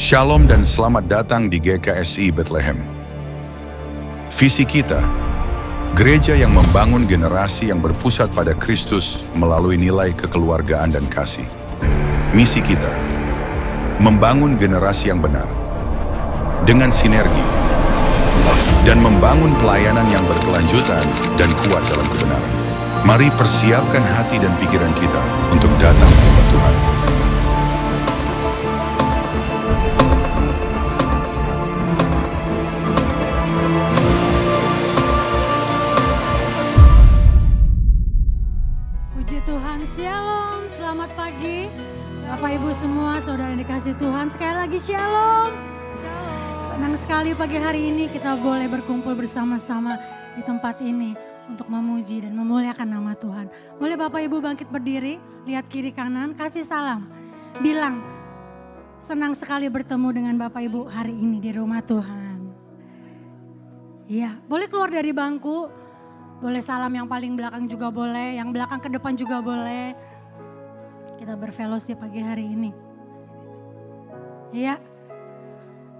Shalom dan selamat datang di GKSI Bethlehem. Visi kita, gereja yang membangun generasi yang berpusat pada Kristus melalui nilai kekeluargaan dan kasih. Misi kita, membangun generasi yang benar, dengan sinergi, dan membangun pelayanan yang berkelanjutan dan kuat dalam kebenaran. Mari persiapkan hati dan pikiran kita untuk datang kepada Tuhan. Shalom, selamat pagi Bapak Ibu semua, saudara yang dikasih Tuhan. Sekali lagi shalom. Senang sekali pagi hari ini kita boleh berkumpul bersama-sama di tempat ini untuk memuji dan memuliakan nama Tuhan. Boleh Bapak Ibu bangkit berdiri, lihat kiri kanan, kasih salam. Bilang, senang sekali bertemu dengan Bapak Ibu hari ini di rumah Tuhan. Iya, boleh keluar dari bangku. Boleh salam yang paling belakang juga boleh, yang belakang ke depan juga boleh. Kita berfellowship pagi hari ini. Iya,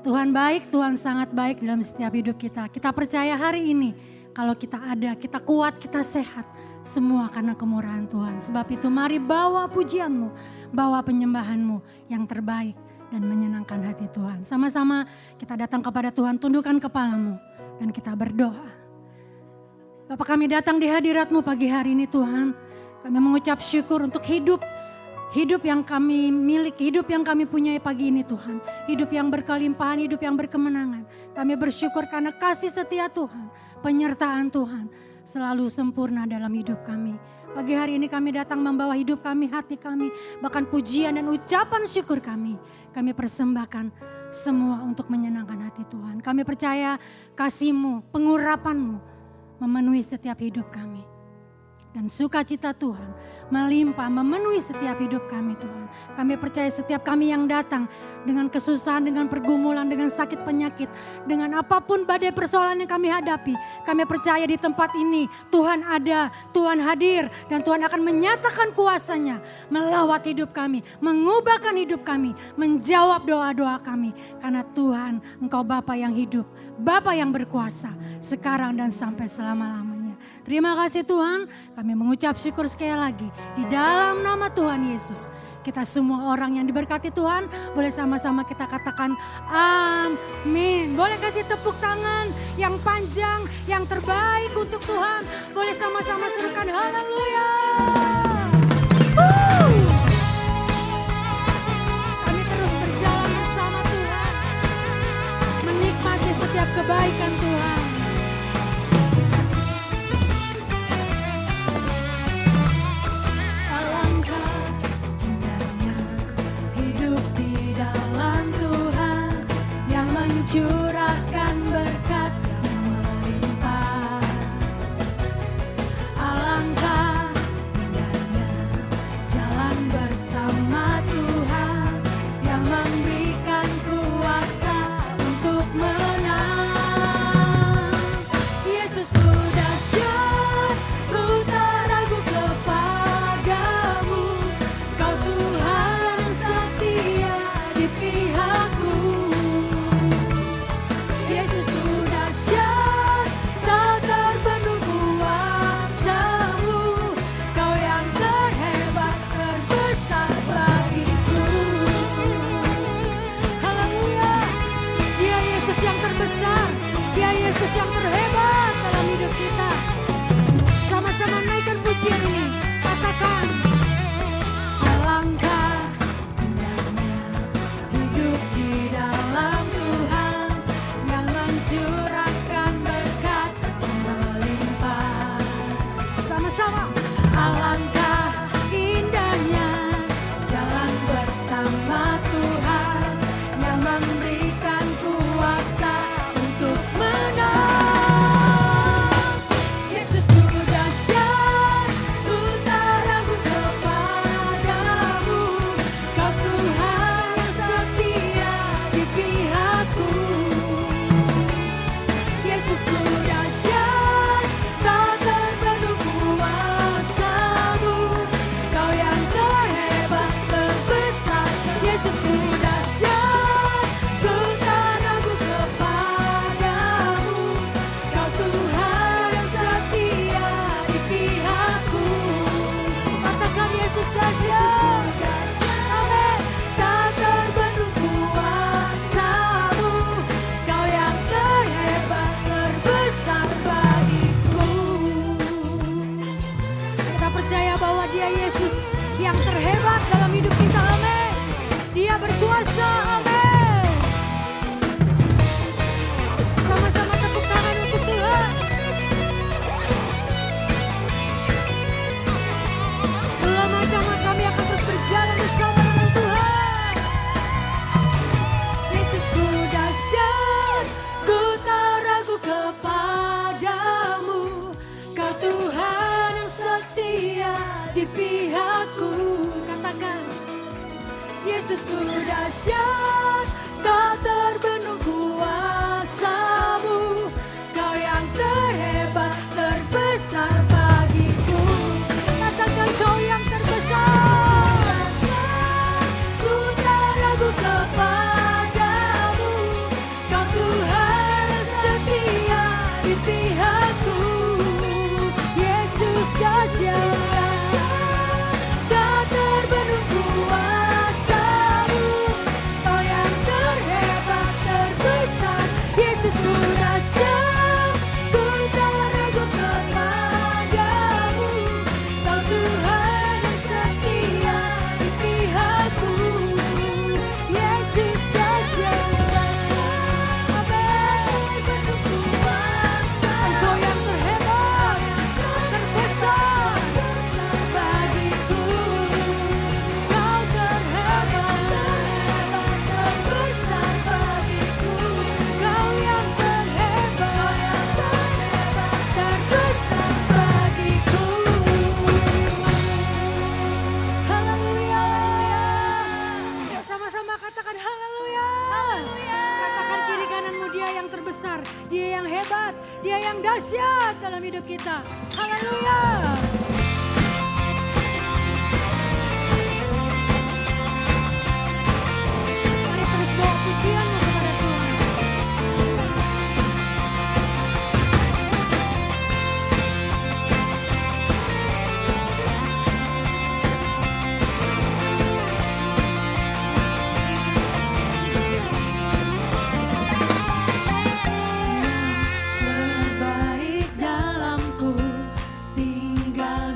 Tuhan baik, Tuhan sangat baik dalam setiap hidup kita. Kita percaya hari ini kalau kita ada, kita kuat, kita sehat. Semua karena kemurahan Tuhan. Sebab itu mari bawa pujianmu, bawa penyembahanmu yang terbaik dan menyenangkan hati Tuhan. Sama-sama kita datang kepada Tuhan, tundukkan kepalamu dan kita berdoa. Bapak, kami datang di hadirat-Mu pagi hari ini Tuhan. Kami mengucap syukur untuk hidup yang kami miliki, hidup yang kami punyai pagi ini Tuhan. Hidup yang berkelimpahan, hidup yang berkemenangan. Kami bersyukur karena kasih setia Tuhan, penyertaan Tuhan selalu sempurna dalam hidup kami. Pagi hari ini kami datang membawa hidup kami, hati kami, bahkan pujian dan ucapan syukur kami. Kami persembahkan semua untuk menyenangkan hati Tuhan. Kami percaya kasih-Mu, pengurapan-Mu memenuhi setiap hidup kami. Dan sukacita Tuhan melimpah memenuhi setiap hidup kami Tuhan. Kami percaya setiap kami yang datang dengan kesusahan, dengan pergumulan, dengan sakit penyakit, dengan apapun badai persoalan yang kami hadapi. Kami percaya di tempat ini Tuhan ada, Tuhan hadir dan Tuhan akan menyatakan kuasa-Nya melawat hidup kami, mengubahkan hidup kami, menjawab doa-doa kami. Karena Tuhan, Engkau Bapa yang hidup, Bapa yang berkuasa sekarang dan sampai selama-lamanya. Terima kasih Tuhan, kami mengucap syukur sekali lagi di dalam nama Tuhan Yesus. Kita semua orang yang diberkati Tuhan, boleh sama-sama kita katakan amin. Boleh kasih tepuk tangan yang panjang, yang terbaik untuk Tuhan. Boleh sama-sama serukan haleluya. Kami terus berjalan bersama Tuhan, menikmati setiap kebaikan Tuhan. Curahkan berkat yang melimpah. Alangkah indahnya jalan bersama Tuhan yang memberikan kuasa untuk menang. Yesus ku dahsyat, ku tak ragu kepadamu. Kau Tuhan yang setia di pihakku. Yang terhebat dalam hidup kita. Sama-sama naikkan pujian ini. Katakan, alangkah indahnya hidup di dalam Tuhan yang mencurahkan berkat yang melimpah. Sama-sama, alangkah indahnya jalan bersama Tuhan yang memberikan kuasa untuk menang. Yesusku dahsyat, tak terbendung kuasa-Mu. Kau yang terhebat, terbesar bagiku. Katakan kau yang terbesar. Ku tak ragu kepadamu. Kau Tuhan yang setia di pihakku. Yesus dahsyat, tak terbendung kuasa-Mu. Kau yang terhebat, terbesar. Yesusku dahsyat, ku tak ragu kepadamu. Kau Tuhan yang setia di pihakku. Yesus dahsyat, terbendung kuasa. Engkau yang terhebat, terbesar bagiku. Kau terhebat, terbesar bagiku. Kau yang terhebat, terbesar bagiku. Haleluya. Sama-sama katakan haleluya. Katakan kiri kananmu, Dia yang terbesar, Dia yang hebat, Dia yang dahsyat dalam hidup kita. Haleluya. Mari terus bawa pujianmu kepada Tuhan. Terbaik dalamku tinggal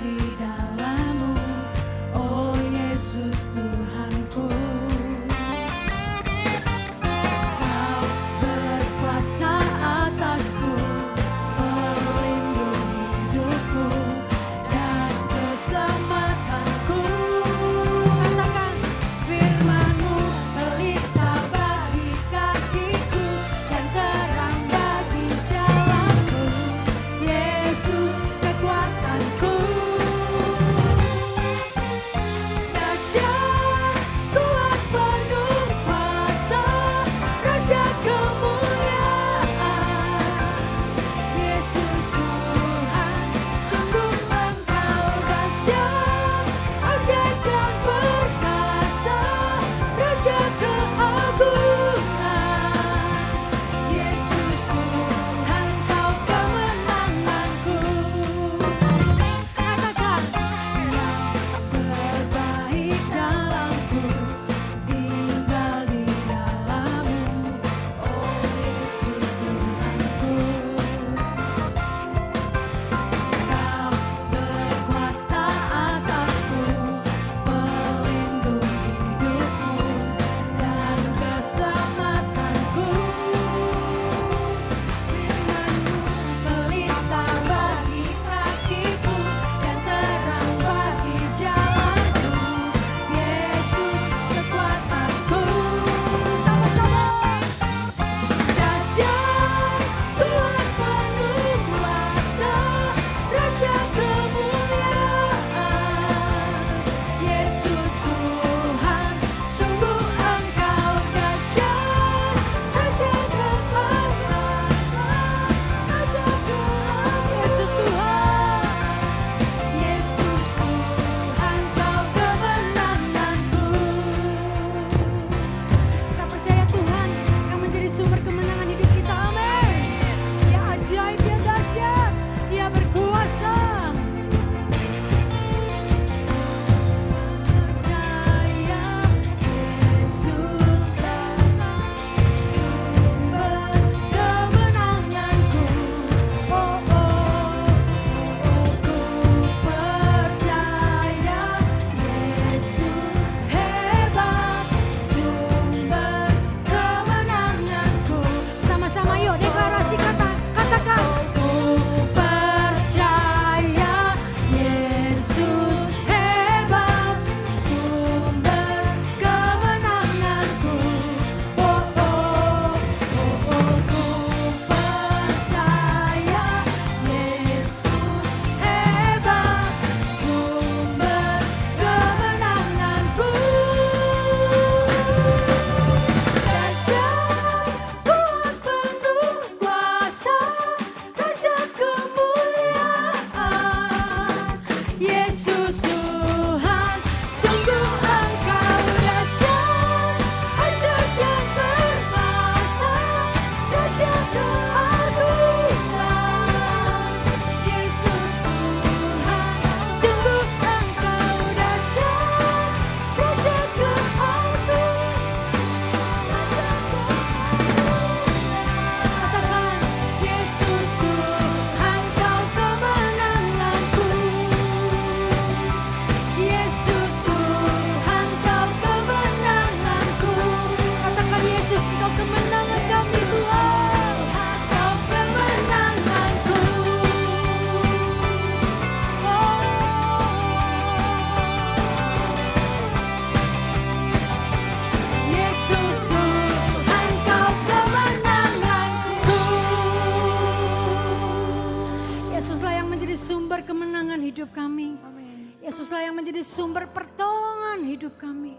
sumber pertolongan hidup kami.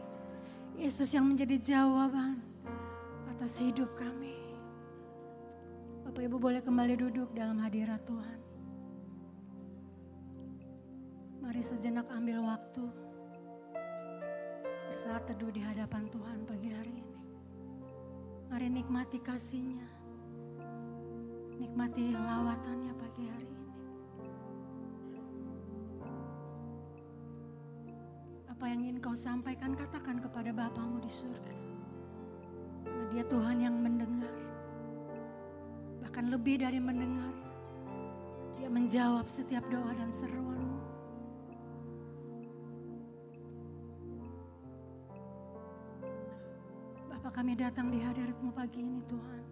Yesus yang menjadi jawaban atas hidup kami. Bapak Ibu boleh kembali duduk dalam hadirat Tuhan. Mari sejenak ambil waktu bersaat teduh di hadapan Tuhan pagi hari ini. Mari nikmati kasih-Nya, nikmati lawatannya pagi hari ini. Apa yang ingin kau sampaikan, katakan kepada Bapamu di surga. Karena Dia Tuhan yang mendengar, bahkan lebih dari mendengar, Dia menjawab setiap doa dan seruanmu. Bapa, kami datang di hadirat-Mu pagi ini Tuhan,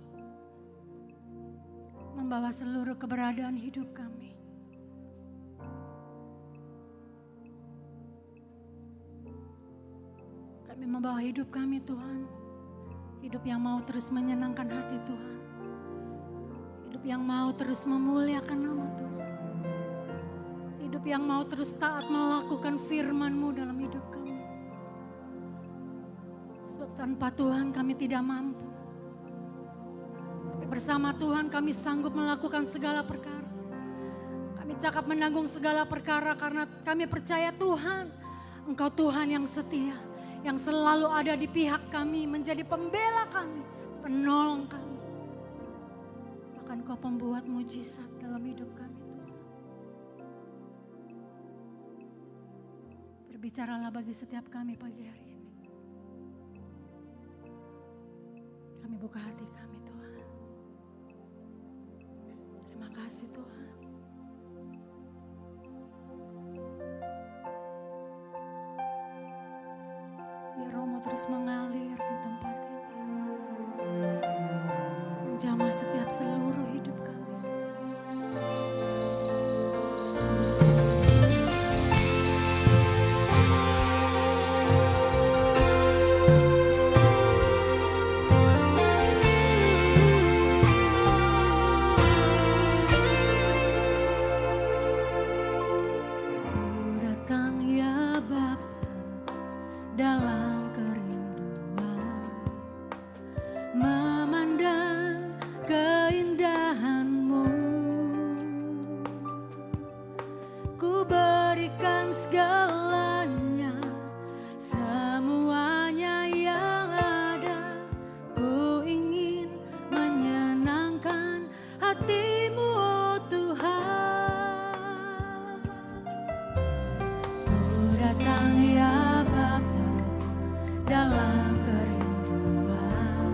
membawa seluruh keberadaan hidup kami. Kami membawa hidup kami Tuhan, hidup yang mau terus menyenangkan hati Tuhan, hidup yang mau terus memuliakan nama Tuhan, hidup yang mau terus taat melakukan firman-Mu dalam hidup kami. Sebab tanpa Tuhan kami tidak mampu, tapi bersama Tuhan kami sanggup melakukan segala perkara. Kami cakap menanggung segala perkara karena kami percaya Tuhan, Engkau Tuhan yang setia, yang selalu ada di pihak kami, menjadi pembela kami, penolong kami. Bahkan Kau pembuat mujizat dalam hidup kami Tuhan. Berbicaralah bagi setiap kami pagi hari ini. Kami buka hati kami Tuhan. Terima kasih Tuhan. Roh-Mu terus mengalir di tempat ini, menjamah setiap seluruh hidup kami. Ku datang ya Bapa dalam memandang keindahan-Mu, ku berikan segalanya, semuanya yang ada. Ku ingin menyenangkan hati-Mu, oh Tuhan. Ku datang ya Bapa dalam kerinduan,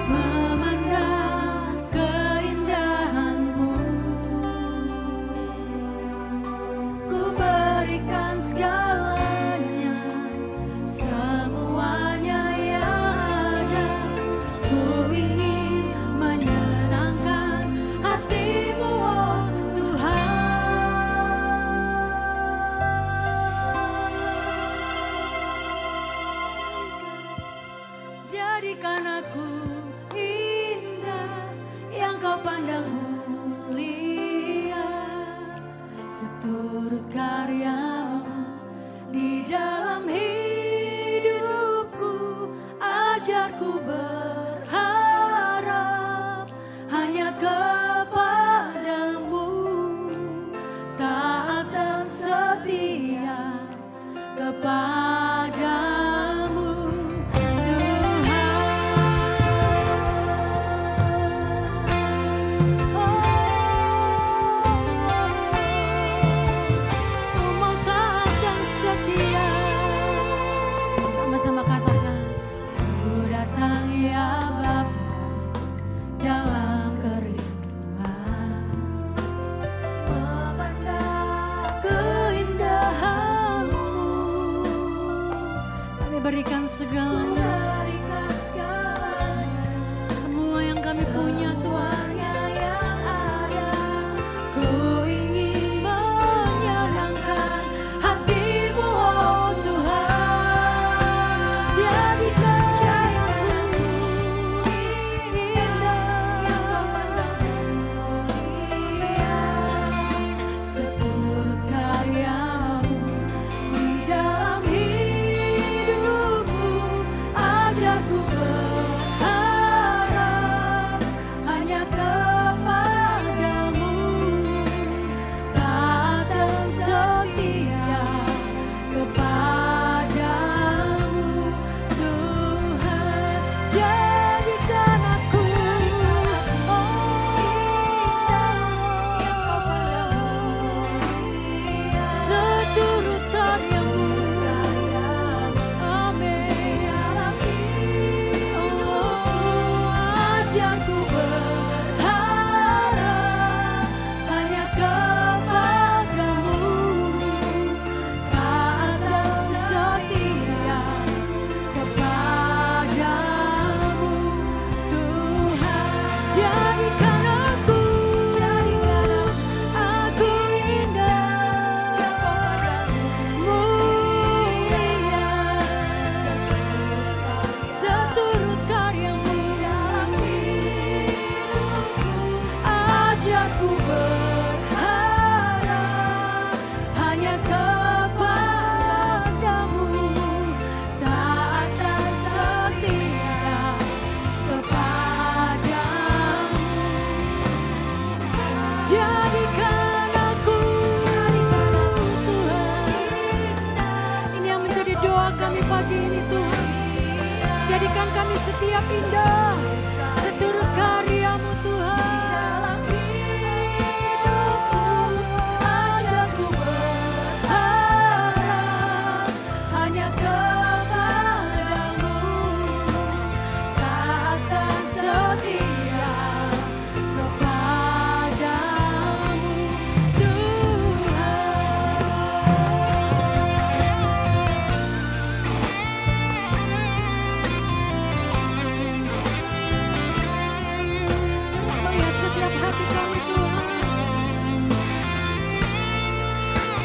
memandang keindahan-Mu, ku berikan segalanya, semuanya yang ada. Ku ingin menyenangkan hati-Mu, oh Tuhan. Jadikan aku indah yang Kau pandang mulia, seturut karya-Mu di dalam hidupku. Ajarku berharap hanya kepada-Mu, taat dan setia kepada-Mu. Sama-sama katakan, ku datang ya Bapa dalam kerinduan, memandang keindahan-Mu. Kami berikan segalanya, semua yang kami punya Tuhan. Ku ingin menyenangkan hati-Mu, oh Tuhan. Jadikan aku indah yang Kau pandang mulia, seturut karya-Mu kami setiap indah seturut karya-Mu Tuhan. Ajaku berharap hanya kepadamu, taat dan setia kepadamu Tuhan. Melihat setiap hati kami Tuhan,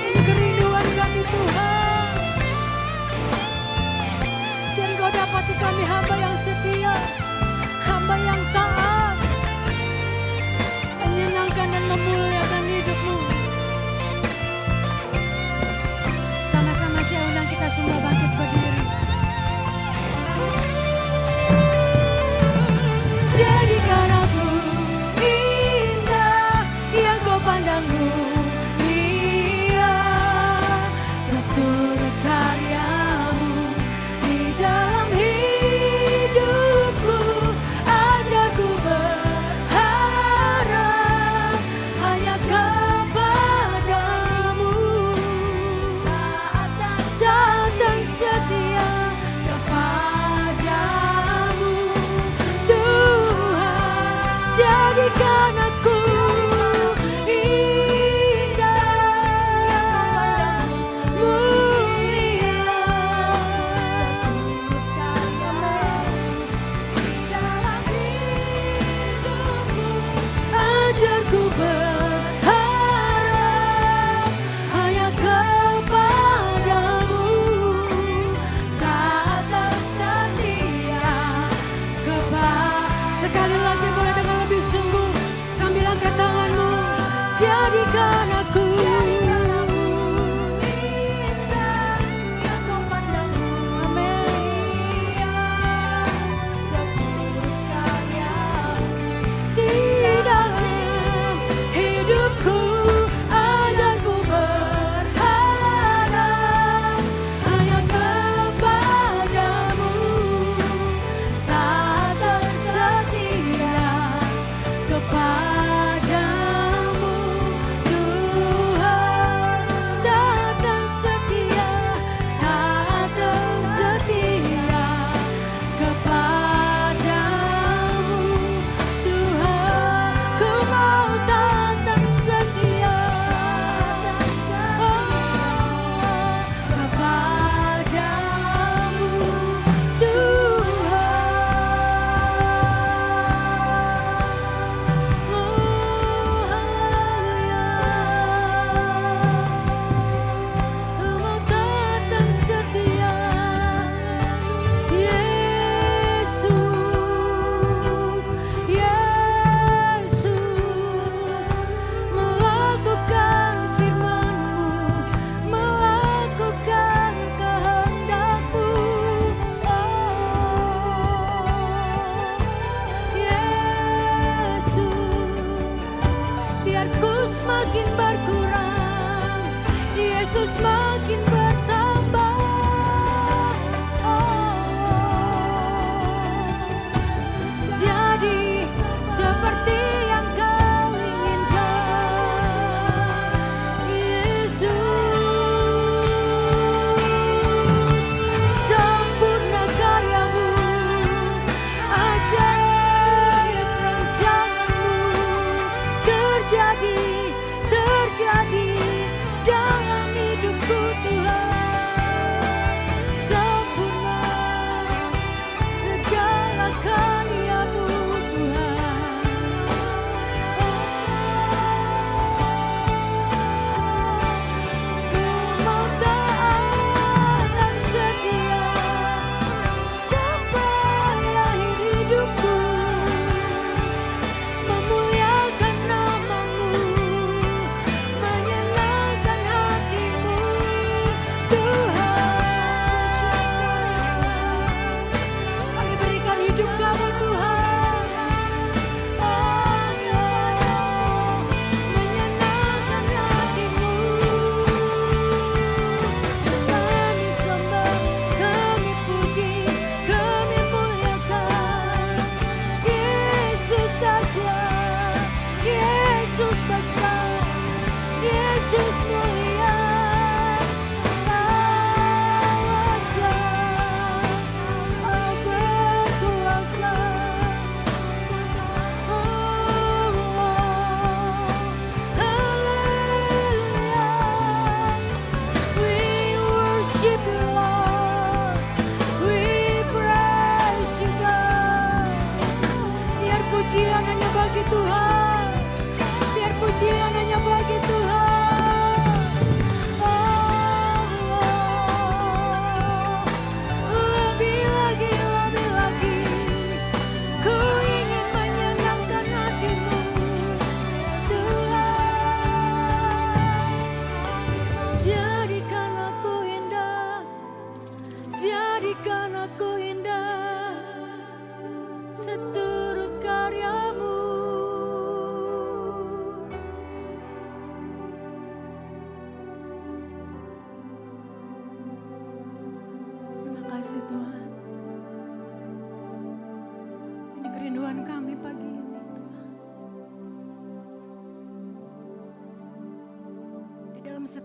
ini kerinduan kami Tuhan. Biar Engkau dapati kami hamba yang setia, hamba yang taat, menyenangkan dan memuliakan hidup-Mu. Sama-sama saya undang kita semua bangkit berdiri. Jadikan aku indah yang Kau pandang mulia, seturut karya-Mu di dalam hidupku.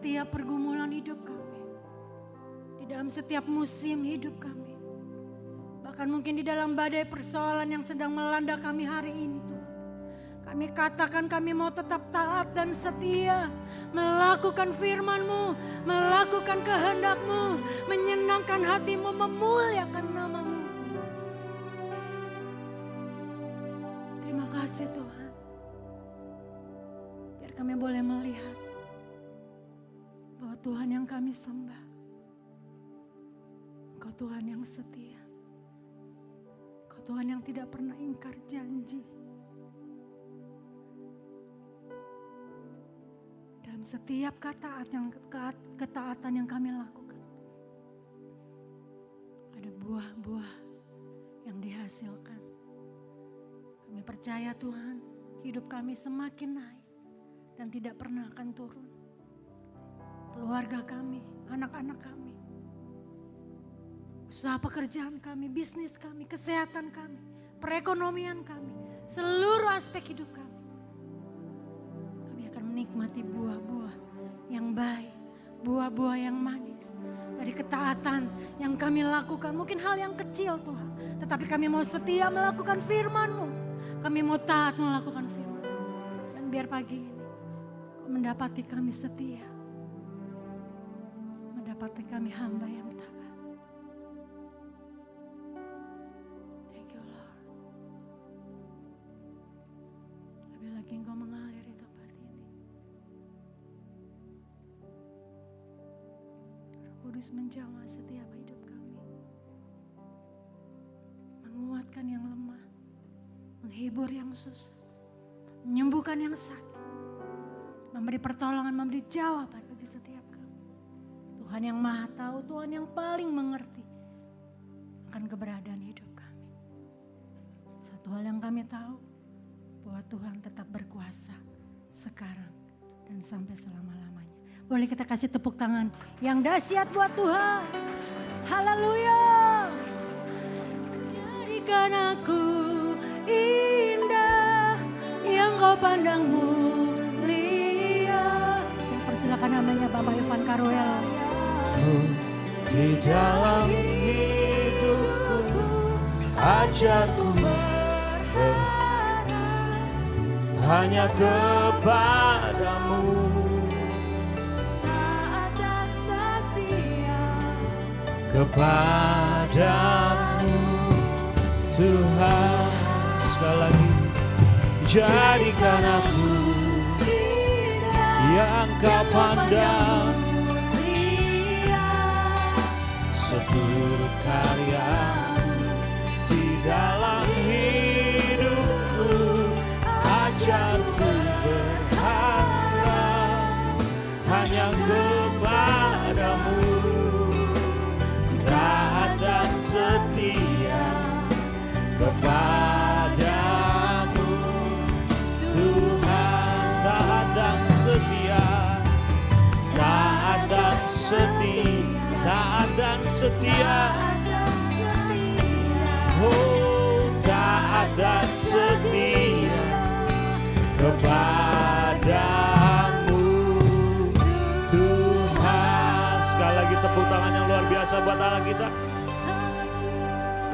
setiap pergumulan hidup kami. Di dalam setiap musim hidup kami. Bahkan mungkin di dalam badai persoalan yang sedang melanda kami hari ini Tuhan. Kami katakan kami mau tetap taat dan setia. Melakukan firman-Mu, melakukan kehendak-Mu, menyenangkan hati-Mu, memuliakan nama-Mu. Terima kasih Tuhan. Biar kami boleh melihat bahwa Tuhan yang kami sembah, Engkau Tuhan yang setia. Engkau Tuhan yang tidak pernah ingkar janji. Dalam setiap ketaatan yang kami lakukan, ada buah-buah yang dihasilkan. Kami percaya Tuhan, hidup kami semakin naik dan tidak pernah akan turun. Keluarga kami, anak-anak kami, usaha pekerjaan kami, bisnis kami, kesehatan kami, perekonomian kami, seluruh aspek hidup kami. Kami akan menikmati buah-buah yang baik, buah-buah yang manis. Dari ketaatan yang kami lakukan, mungkin hal yang kecil Tuhan. Tetapi kami mau setia melakukan firman-Mu. Kami mau taat melakukan firman. Dan biar pagi ini Kau mendapati kami setia. Mendapati kami hamba yang taat. Thank you Lord. Lebih lagi Engkau mengalir di tempat ini. Roh Kudus menjamah setiap hidup kami. Menguatkan yang lemah. Menghibur yang susah. Menyembuhkan yang sakit. Memberi pertolongan, memberi jawaban bagi setiap kami. Tuhan yang maha tahu, Tuhan yang paling mengerti akan keberadaan hidup kami. Satu hal yang kami tahu, bahwa Tuhan tetap berkuasa sekarang dan sampai selama-lamanya. Boleh kita kasih tepuk tangan yang dahsyat buat Tuhan. Haleluya. Jadikan aku indah yang Kau pandang mulia. Saya persilakan namanya Bapak Ivan Karuel. Di dalam hidupku, ajarku berharap hanya kepadamu. Tak ada setia Kepadamu Tuhan. Sekali lagi, jadikan aku yang Kau pandang seturut karya di dalam hidupku. Ajarku berharap hanya kepadamu. Taat dan setia kepadamu Tuhan. Taat dan setia, taat dan setia, taat dan setia. Oh, taat dan setia kepadamu Tuhan. Sekali lagi tepuk tangan yang luar biasa buat Allah kita.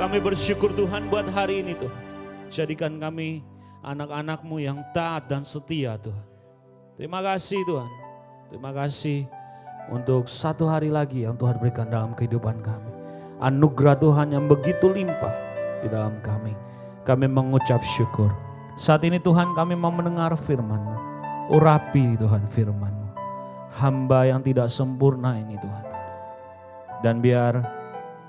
Kami bersyukur Tuhan buat hari ini Tuhan. Jadikan kami anak-anak-Mu yang taat dan setia Tuhan. Terima kasih Tuhan. Terima kasih untuk satu hari lagi yang Tuhan berikan dalam kehidupan kami. Anugerah Tuhan yang begitu limpah di dalam kami. Kami mengucap syukur. Saat ini Tuhan kami mau mendengar firman-Mu. Urapi Tuhan firman-Mu. Hamba yang tidak sempurna ini Tuhan. Dan biar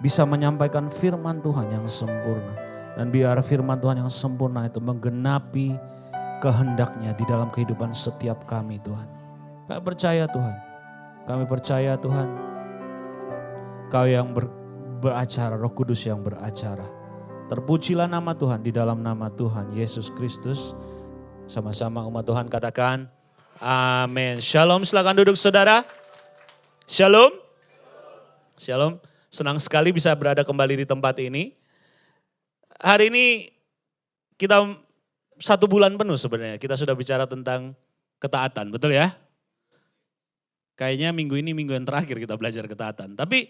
bisa menyampaikan firman Tuhan yang sempurna. Dan biar firman Tuhan yang sempurna itu menggenapi kehendak-Nya di dalam kehidupan setiap kami Tuhan. Kami percaya Tuhan. Kami percaya Tuhan. Kau yang beracara, Roh Kudus yang beracara. Terpujilah nama Tuhan di dalam nama Tuhan Yesus Kristus. Sama-sama umat Tuhan katakan amin. Shalom, silakan duduk saudara. Shalom. Shalom. Senang sekali bisa berada kembali di tempat ini. Hari ini kita 1 bulan penuh sebenarnya. Kita sudah bicara tentang ketaatan, betul ya? Kayaknya minggu ini minggu yang terakhir kita belajar ketaatan. Tapi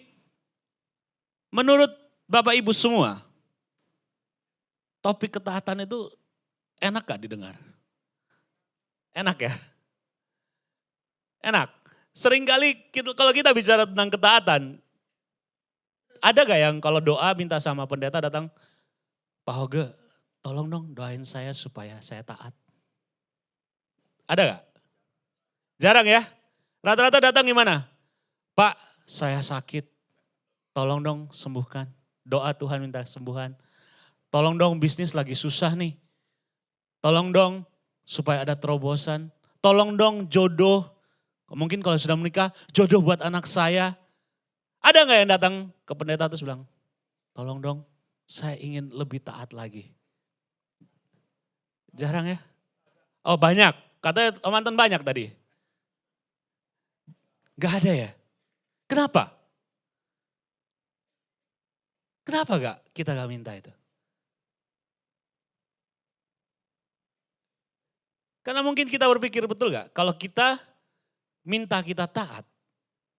menurut Bapak Ibu semua, topik ketaatan itu enak gak didengar? Enak ya? Enak. Seringkali kalau kita bicara tentang ketaatan, ada gak yang kalau doa minta sama pendeta datang, Pak Hoge, tolong dong doain saya supaya saya taat. Ada gak? Jarang ya? Rata-rata datang gimana? Pak, saya sakit, tolong dong sembuhkan. Doa Tuhan minta sembuhan. Tolong dong bisnis lagi susah nih. Tolong dong supaya ada terobosan. Tolong dong jodoh. Mungkin kalau sudah menikah, jodoh buat anak saya. Ada gak yang datang ke pendeta terus bilang, tolong dong saya ingin lebih taat lagi. Jarang ya? Oh banyak, katanya Om Anton banyak tadi. Gak ada ya? Kenapa? Kenapa kita gak minta itu? Karena mungkin kita berpikir betul gak? Kalau kita minta kita taat,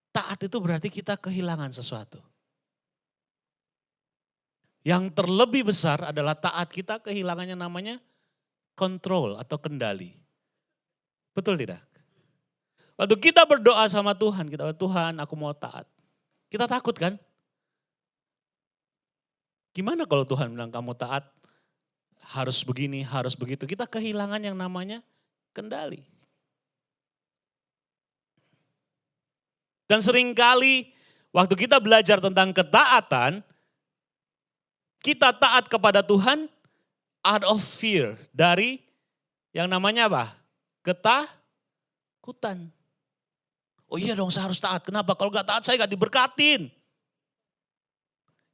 taat itu berarti kita kehilangan sesuatu. Yang terlebih besar adalah taat kita kehilangannya namanya kontrol atau kendali. Betul tidak? Waktu kita berdoa sama Tuhan, kita bilang, Tuhan aku mau taat. Kita takut kan? Gimana kalau Tuhan bilang kamu taat, harus begini, harus begitu. Kita kehilangan yang namanya kendali. Dan seringkali waktu kita belajar tentang ketaatan, kita taat kepada Tuhan out of fear. Dari yang namanya apa? Ketakutan. Oh iya dong saya harus taat. Kenapa? Kalau gak taat saya gak diberkatin.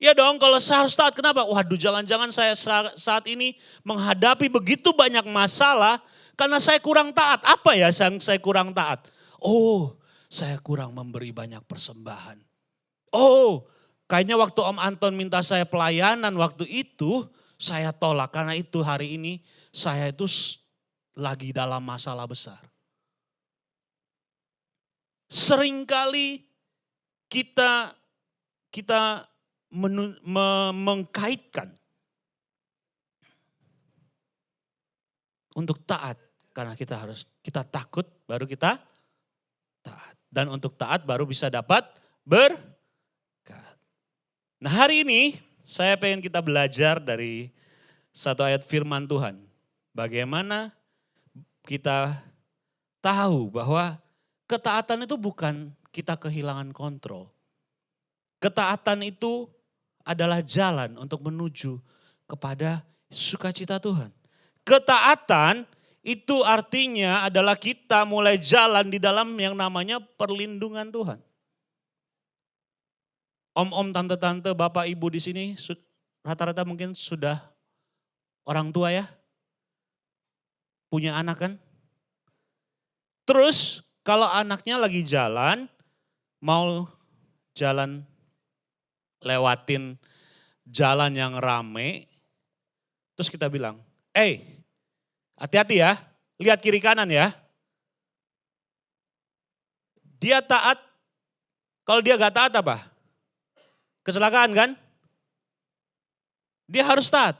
Iya dong kalau saya harus taat. Kenapa? Waduh jangan-jangan saya saat ini menghadapi begitu banyak masalah karena saya kurang taat. Apa ya yang saya kurang taat? Oh saya kurang memberi banyak persembahan. Oh kayaknya waktu Om Anton minta saya pelayanan waktu itu saya tolak. Karena itu hari ini saya itu lagi dalam masalah besar. Seringkali kita mengkaitkan untuk taat. Karena kita takut baru kita taat. Dan untuk taat baru bisa dapat berkat. Nah hari ini saya pengen kita belajar dari satu ayat firman Tuhan. Bagaimana kita tahu bahwa ketaatan itu bukan kita kehilangan kontrol. Ketaatan itu adalah jalan untuk menuju kepada sukacita Tuhan. Ketaatan itu artinya adalah kita mulai jalan di dalam yang namanya perlindungan Tuhan. Om-om, tante-tante, bapak, ibu di sini rata-rata mungkin sudah orang tua ya. Punya anak kan. Terus kalau anaknya lagi jalan, mau jalan lewatin jalan yang rame, terus kita bilang, hati-hati ya, lihat kiri kanan ya. Dia taat, kalau dia gak taat apa? Kecelakaan kan? Dia harus taat.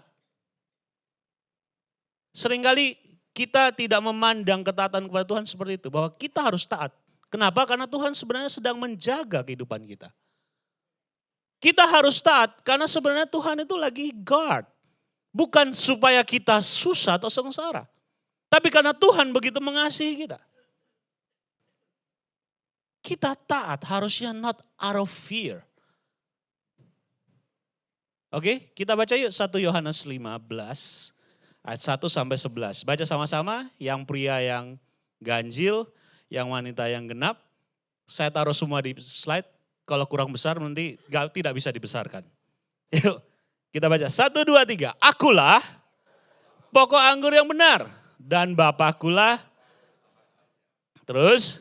Seringkali kita tidak memandang ketaatan kepada Tuhan seperti itu, bahwa kita harus taat. Kenapa? Karena Tuhan sebenarnya sedang menjaga kehidupan kita. Kita harus taat karena sebenarnya Tuhan itu lagi guard. Bukan supaya kita susah atau sengsara. Tapi karena Tuhan begitu mengasihi kita. Kita taat harusnya not out of fear. Oke, kita baca yuk 1 Yohanes 15 ayat 1 sampai 11. Baca sama-sama, yang pria yang ganjil, yang wanita yang genap. Saya taruh semua di slide. Kalau kurang besar nanti tidak bisa dibesarkan. Yuk kita baca 1, 2, 3. Akulah pokok anggur yang benar dan Bapakulah. Terus.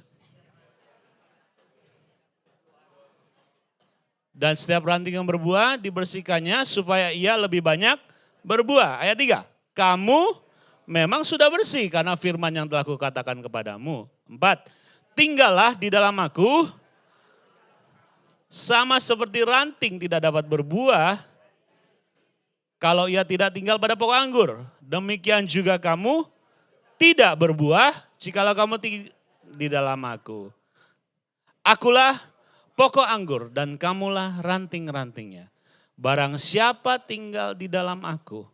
Dan setiap ranting yang berbuah dibersihkannya supaya ia lebih banyak berbuah. Ayat 3. Kamu memang sudah bersih karena firman yang telah kukatakan kepadamu. 4. tinggallah di dalam aku, sama seperti ranting tidak dapat berbuah kalau ia tidak tinggal pada pokok anggur. Demikian juga kamu tidak berbuah jikalau kamu di dalam aku. Akulah pokok anggur dan kamulah ranting-rantingnya. Barang siapa tinggal di dalam aku,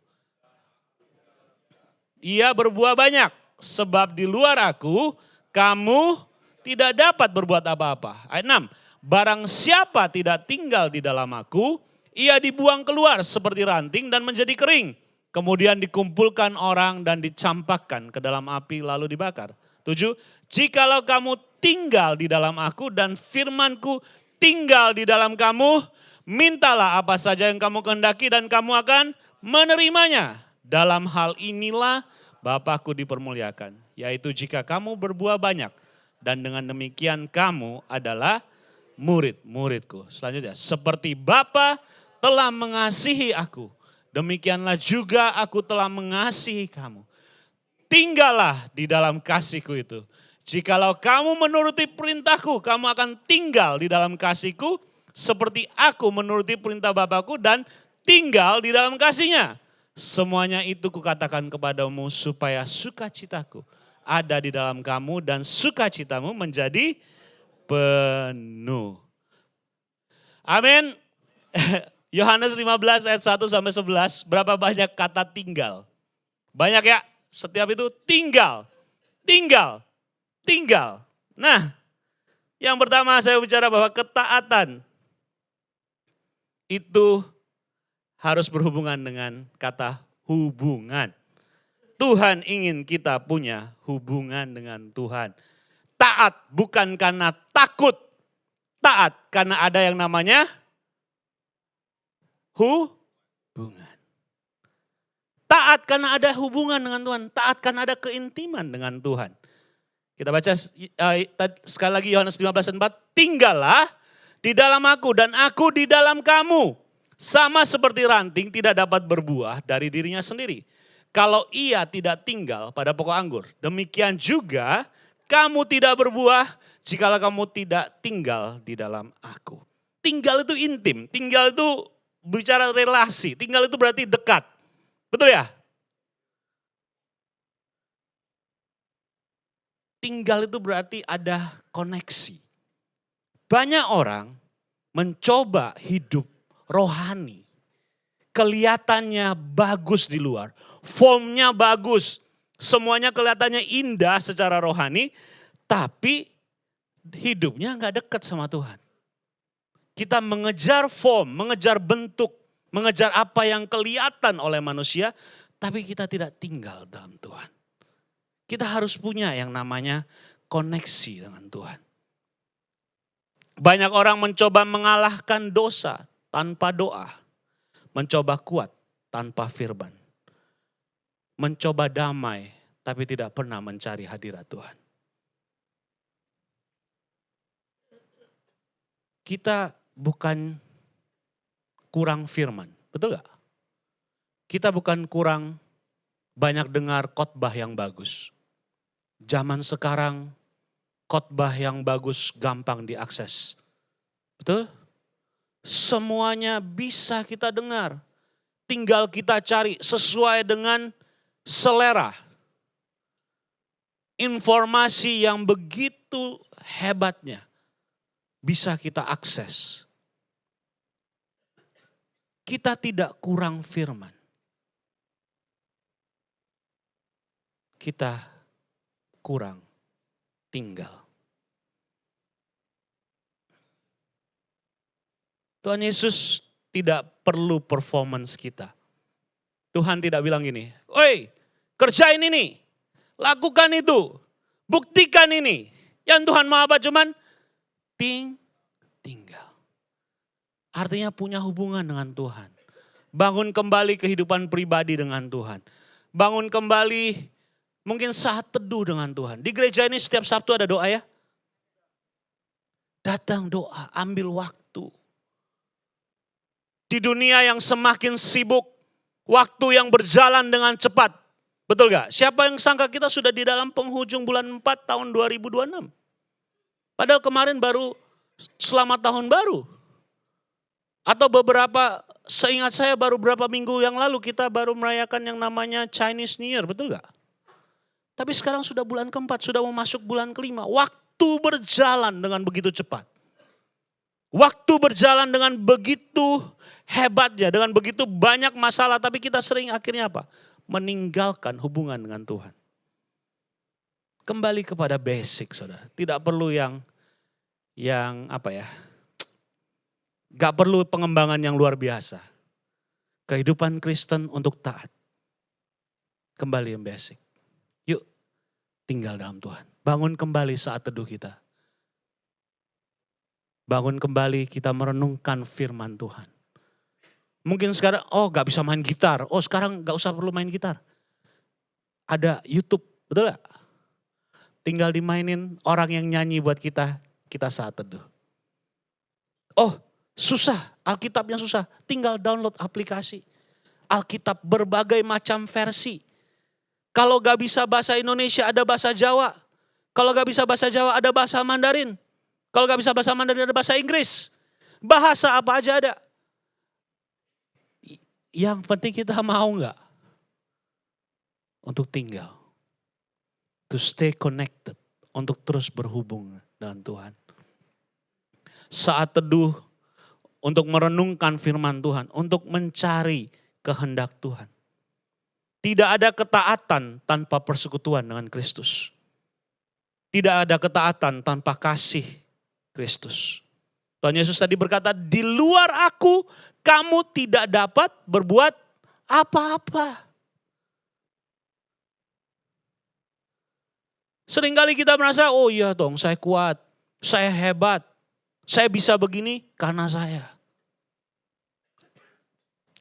ia berbuah banyak. Sebab di luar aku, kamu tidak dapat berbuat apa-apa. Ayat 6. Barang siapa tidak tinggal di dalam aku, ia dibuang keluar seperti ranting dan menjadi kering. Kemudian dikumpulkan orang dan dicampakkan ke dalam api lalu dibakar. 7. Jikalau kamu tinggal di dalam aku dan firmanku tinggal di dalam kamu, mintalah apa saja yang kamu kehendaki dan kamu akan menerimanya. Dalam hal inilah Bapakku dipermuliakan, yaitu jika kamu berbuah banyak dan dengan demikian kamu adalah murid-muridku. Selanjutnya, seperti Bapa telah mengasihi aku, demikianlah juga aku telah mengasihi kamu. Tinggallah di dalam kasihku itu. Jikalau kamu menuruti perintahku, kamu akan tinggal di dalam kasihku, seperti aku menuruti perintah Bapakku dan tinggal di dalam kasihnya. Semuanya itu kukatakan kepadamu supaya sukacitaku ada di dalam kamu dan sukacitamu menjadi penuh. Amin. Yohanes 15 ayat 1 sampai 11, berapa banyak kata tinggal? Banyak ya, setiap itu tinggal, tinggal, tinggal. Nah, yang pertama saya bicara bahwa ketaatan itu harus berhubungan dengan kata hubungan. Tuhan ingin kita punya hubungan dengan Tuhan. Taat bukan karena takut. Taat karena ada yang namanya hubungan. Taat karena ada hubungan dengan Tuhan. Taat karena ada keintiman dengan Tuhan. Kita baca sekali lagi Yohanes 15 ayat 4. Tinggallah di dalam aku dan aku di dalam kamu. Sama seperti ranting tidak dapat berbuah dari dirinya sendiri. Kalau ia tidak tinggal pada pokok anggur. Demikian juga kamu tidak berbuah jikalau kamu tidak tinggal di dalam aku. Tinggal itu intim, tinggal itu bicara relasi, tinggal itu berarti dekat. Betul ya? Tinggal itu berarti ada koneksi. Banyak orang mencoba hidup rohani, kelihatannya bagus di luar, formnya bagus, semuanya kelihatannya indah secara rohani, tapi hidupnya nggak dekat sama Tuhan. Kita mengejar form, mengejar bentuk, mengejar apa yang kelihatan oleh manusia, tapi kita tidak tinggal dalam Tuhan. Kita harus punya yang namanya koneksi dengan Tuhan. Banyak orang mencoba mengalahkan dosa tanpa doa, mencoba kuat tanpa firman, mencoba damai tapi tidak pernah mencari hadirat Tuhan. Kita bukan kurang firman, betul gak? Kita bukan kurang banyak dengar khotbah yang bagus. Zaman sekarang khotbah yang bagus gampang diakses, betul? Semuanya bisa kita dengar. Tinggal kita cari sesuai dengan selera. Informasi yang begitu hebatnya bisa kita akses. Kita tidak kurang firman. Kita kurang tinggal. Tuhan Yesus tidak perlu performance kita. Tuhan tidak bilang gini, "Oi, kerjain ini, lakukan itu, buktikan ini." Yang Tuhan mau apa? Cuman tinggal. Artinya punya hubungan dengan Tuhan. Bangun kembali kehidupan pribadi dengan Tuhan. Bangun kembali mungkin saat teduh dengan Tuhan. Di gereja ini setiap Sabtu ada doa ya. Datang doa, ambil waktu. Di dunia yang semakin sibuk, waktu yang berjalan dengan cepat. Betul gak? Siapa yang sangka kita sudah di dalam penghujung bulan 4 tahun 2026? Padahal kemarin baru selamat tahun baru. Atau seingat saya baru beberapa minggu yang lalu kita baru merayakan yang namanya Chinese New Year, betul gak? Tapi sekarang sudah bulan keempat, sudah mau masuk bulan kelima. Waktu berjalan dengan begitu cepat. Waktu berjalan dengan begitu hebatnya, dengan begitu banyak masalah. Tapi kita sering akhirnya apa? Meninggalkan hubungan dengan Tuhan. Kembali kepada basic, saudara. Tidak perlu yang apa ya? Gak perlu pengembangan yang luar biasa. Kehidupan Kristen untuk taat. Kembali yang basic. Yuk, tinggal dalam Tuhan. Bangun kembali saat teduh kita. Bangun kembali kita merenungkan firman Tuhan. Mungkin sekarang, gak bisa main gitar. Sekarang gak usah perlu main gitar. Ada YouTube, betul gak? Tinggal dimainin orang yang nyanyi buat kita saat teduh. Susah, Alkitabnya susah. Tinggal download aplikasi. Alkitab berbagai macam versi. Kalau gak bisa bahasa Indonesia ada bahasa Jawa. Kalau gak bisa bahasa Jawa ada bahasa Mandarin. Kalau gak bisa bahasa Mandarin ada bahasa Inggris. Bahasa apa aja ada. Yang penting kita mau gak? Untuk tinggal. To stay connected. Untuk terus berhubung dengan Tuhan. Saat teduh. Untuk merenungkan firman Tuhan. Untuk mencari kehendak Tuhan. Tidak ada ketaatan tanpa persekutuan dengan Kristus. Tidak ada ketaatan tanpa kasih Kristus. Tuhan Yesus tadi berkata, di luar aku kamu tidak dapat berbuat apa-apa. Seringkali kita merasa, iya dong saya kuat, saya hebat, saya bisa begini karena saya.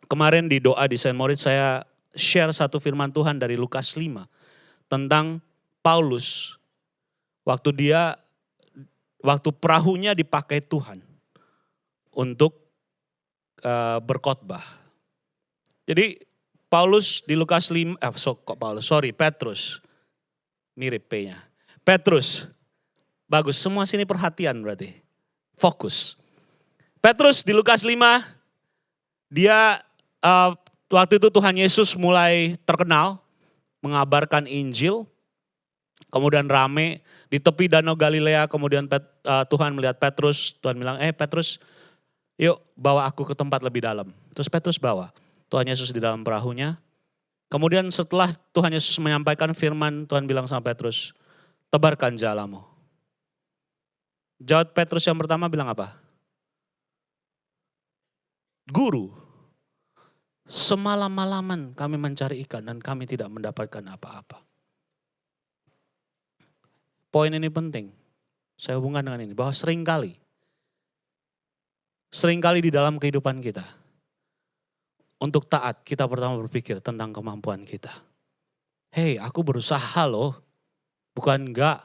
Kemarin di doa di Saint Moritz saya share satu firman Tuhan dari Lukas 5 tentang Paulus waktu perahunya dipakai Tuhan untuk berkhotbah. Jadi Paulus di Lukas 5 Petrus mirip P-nya. Petrus bagus, semua sini perhatian berarti. Fokus. Petrus di Lukas 5 dia waktu itu Tuhan Yesus mulai terkenal, mengabarkan Injil, kemudian rame di tepi Danau Galilea, kemudian Tuhan melihat Petrus, Tuhan bilang, Petrus, yuk bawa aku ke tempat lebih dalam. Terus Petrus bawa Tuhan Yesus di dalam perahunya. Kemudian setelah Tuhan Yesus menyampaikan firman, Tuhan bilang sama Petrus, tebarkan jalamu. Jawab Petrus yang pertama bilang apa? Guru. Semalam-malaman kami mencari ikan dan kami tidak mendapatkan apa-apa. Poin ini penting. Saya hubungkan dengan ini. Bahwa seringkali di dalam kehidupan kita. Untuk taat kita pertama berpikir tentang kemampuan kita. Hei, aku berusaha loh. Bukan enggak.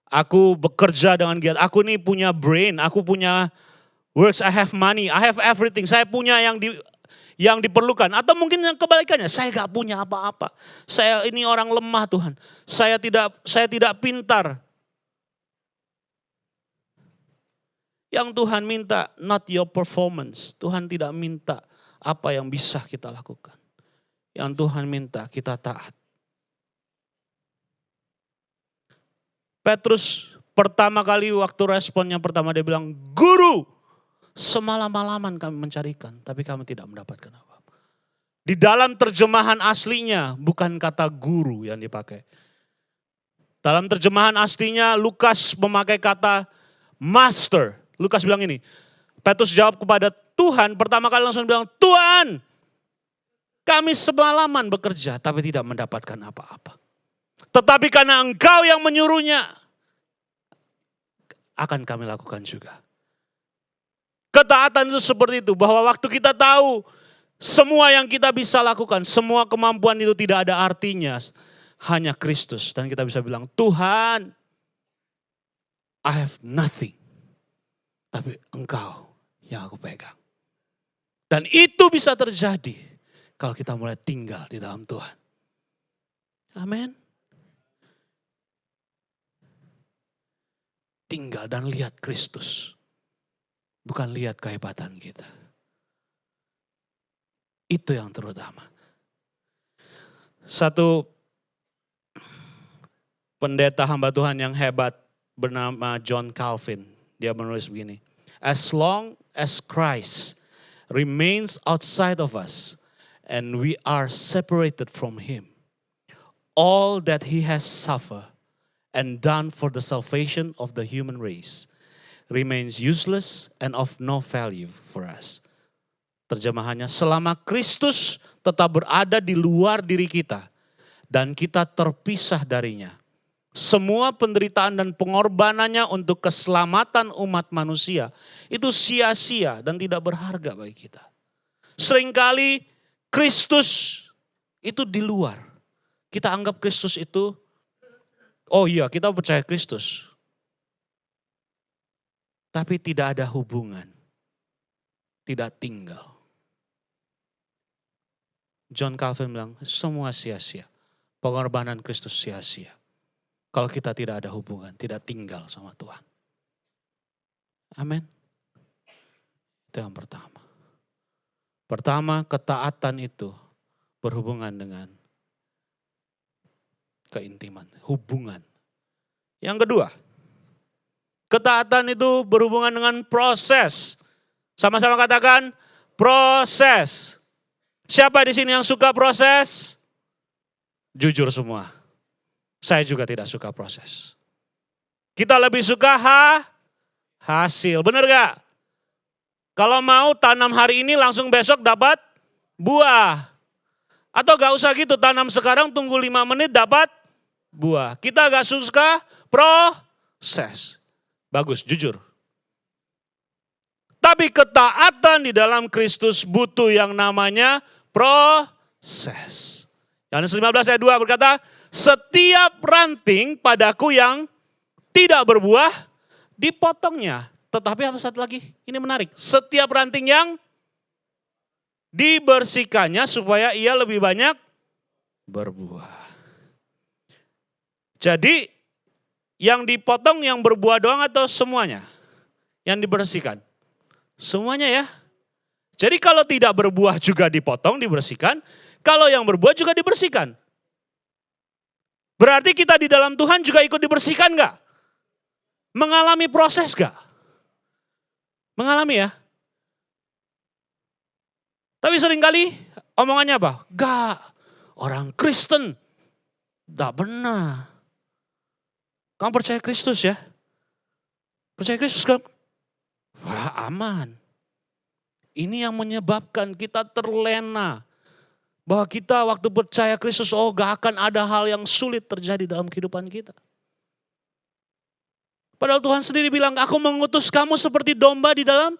Aku bekerja dengan giat. Aku nih punya brain. Aku punya works. I have money. I have everything. Saya punya yang diperlukan. Atau mungkin yang kebalikannya, saya gak punya apa-apa. Saya ini orang lemah Tuhan. Saya tidak pintar. Yang Tuhan minta, not your performance. Tuhan tidak minta apa yang bisa kita lakukan. Yang Tuhan minta kita taat. Petrus pertama kali waktu responnya pertama dia bilang, Guru, semalam-malaman kami mencari ikan, tapi kami tidak mendapatkan apa-apa. Di dalam terjemahan aslinya, bukan kata guru yang dipakai. Dalam terjemahan aslinya, Lukas memakai kata master. Lukas bilang ini, Petrus jawab kepada Tuhan, pertama kali langsung bilang, Tuhan, kami semalaman bekerja, tapi tidak mendapatkan apa-apa. Tetapi karena Engkau yang menyuruhnya, akan kami lakukan juga. Ketaatan itu seperti itu, bahwa waktu kita tahu semua yang kita bisa lakukan, semua kemampuan itu tidak ada artinya, hanya Kristus. Dan kita bisa bilang, Tuhan, I have nothing, tapi Engkau yang aku pegang. Dan itu bisa terjadi kalau kita mulai tinggal di dalam Tuhan. Amin. tinggal dan lihat Kristus. Bukan lihat kehebatan kita. Itu yang terutama. Satu pendeta hamba Tuhan yang hebat bernama John Calvin. Dia menulis begini. As long as Christ remains outside of us and we are separated from Him, all that He has suffered and done for the salvation of the human race remains useless and of no value for us. Terjemahannya, selama Kristus tetap berada di luar diri kita dan kita terpisah darinya, semua penderitaan dan pengorbanannya untuk keselamatan umat manusia itu sia-sia dan tidak berharga bagi kita. Seringkali Kristus itu di luar. Kita anggap Kristus itu, oh iya kita percaya Kristus. Tapi tidak ada hubungan. Tidak tinggal. John Calvin bilang, semua sia-sia. Pengorbanan Kristus sia-sia. Kalau kita tidak ada hubungan, tidak tinggal sama Tuhan. Amin. Itu yang pertama. Pertama, ketaatan itu berhubungan dengan keintiman, hubungan. Yang kedua, ketaatan itu berhubungan dengan proses. Sama-sama katakan proses. Siapa di sini yang suka proses? Jujur semua. Saya juga tidak suka proses. Kita lebih suka hasil. Benar gak? Kalau mau tanam hari ini langsung besok dapat buah. Atau gak usah gitu, tanam sekarang tunggu 5 menit dapat buah. Kita gak suka proses. Bagus, jujur. Tapi ketaatan di dalam Kristus butuh yang namanya proses. Yohanes 15 ayat 2 berkata, setiap ranting padaku yang tidak berbuah dipotongnya. Tetapi apa satu lagi? Ini menarik. Setiap ranting yang dibersihkannya supaya ia lebih banyak berbuah. Jadi yang dipotong yang berbuah doang atau semuanya? Yang dibersihkan? Semuanya ya. Jadi kalau tidak berbuah juga dipotong, dibersihkan. Kalau yang berbuah juga dibersihkan. Berarti kita di dalam Tuhan juga ikut dibersihkan gak? Mengalami proses gak? Mengalami ya. Tapi seringkali omongannya apa? Gak, orang Kristen. Gak benar. Kamu percaya Kristus ya? Percaya Kristus kan? Wah aman. Ini yang menyebabkan kita terlena. Bahwa kita waktu percaya Kristus, oh gak akan ada hal yang sulit terjadi dalam kehidupan kita. Padahal Tuhan sendiri bilang, aku mengutus kamu seperti domba di dalam,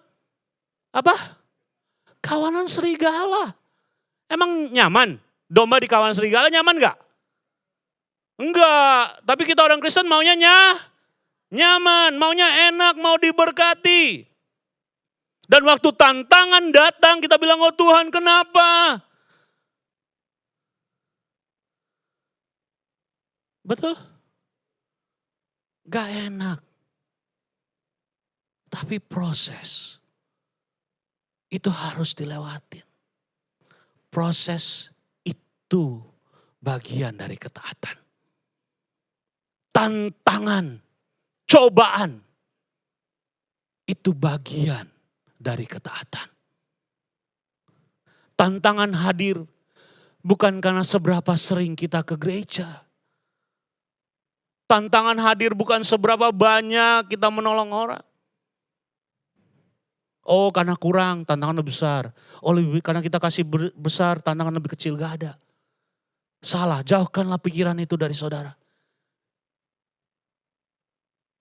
apa? Kawanan serigala. Emang nyaman? Domba di kawanan serigala nyaman gak? Enggak, tapi kita orang Kristen maunya nyaman, maunya enak, mau diberkati. Dan waktu tantangan datang kita bilang, oh Tuhan kenapa? Betul? Gak enak. Tapi proses itu harus dilewatin. Proses itu bagian dari ketaatan. Tantangan, cobaan itu bagian dari ketaatan. Tantangan hadir bukan karena seberapa sering kita ke gereja. Tantangan hadir bukan seberapa banyak kita menolong orang. Oh karena kurang, tantangan lebih besar. Oh karena kita kasih besar, tantangan lebih kecil, gak ada. Salah, jauhkanlah pikiran itu dari saudara.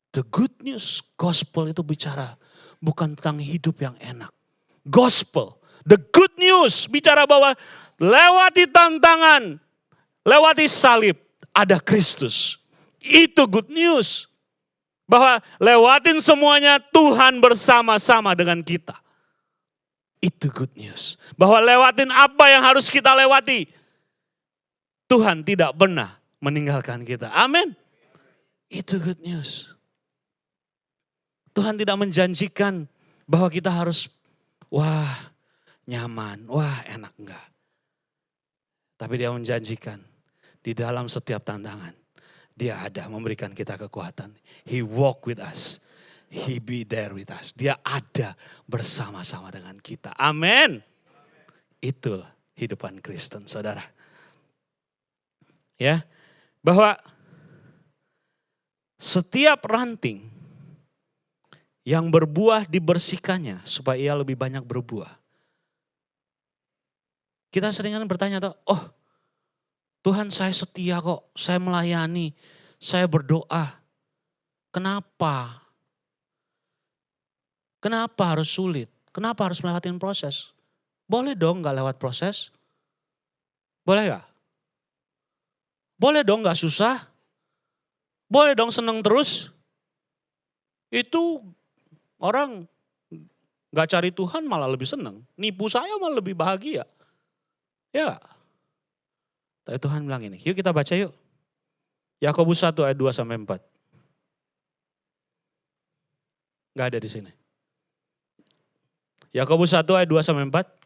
The good news, gospel itu bicara bukan tentang hidup yang enak. Gospel, the good news bicara bahwa lewati tantangan, lewati salib, ada Kristus. Itu good news. Bahwa lewatin semuanya Tuhan bersama-sama dengan kita. Itu good news. Bahwa lewatin apa yang harus kita lewati. Tuhan tidak pernah meninggalkan kita. Amin. Itu good news. Tuhan tidak menjanjikan bahwa kita harus, wah nyaman, wah enak, enggak. Tapi dia menjanjikan di dalam setiap tantangan, dia ada memberikan kita kekuatan. He walk with us, he be there with us. Dia ada bersama-sama dengan kita. Amin. Itulah hidupan Kristen, saudara. Ya, bahwa setiap ranting yang berbuah dibersihkannya supaya ia lebih banyak berbuah. Kita seringan bertanya, oh Tuhan saya setia kok, saya melayani, saya berdoa. Kenapa? Kenapa harus sulit? Kenapa harus melewatin proses? Boleh dong gak lewat proses? Boleh gak? Boleh dong gak susah? Boleh dong seneng terus? Itu orang gak cari Tuhan malah lebih seneng. Nipu saya malah lebih bahagia. Ya. Tapi Tuhan bilang ini, yuk kita baca yuk. Yakobus 1 ayat 2 sampai 4. Gak ada di sini. Yakobus 1 ayat 2 sampai 4.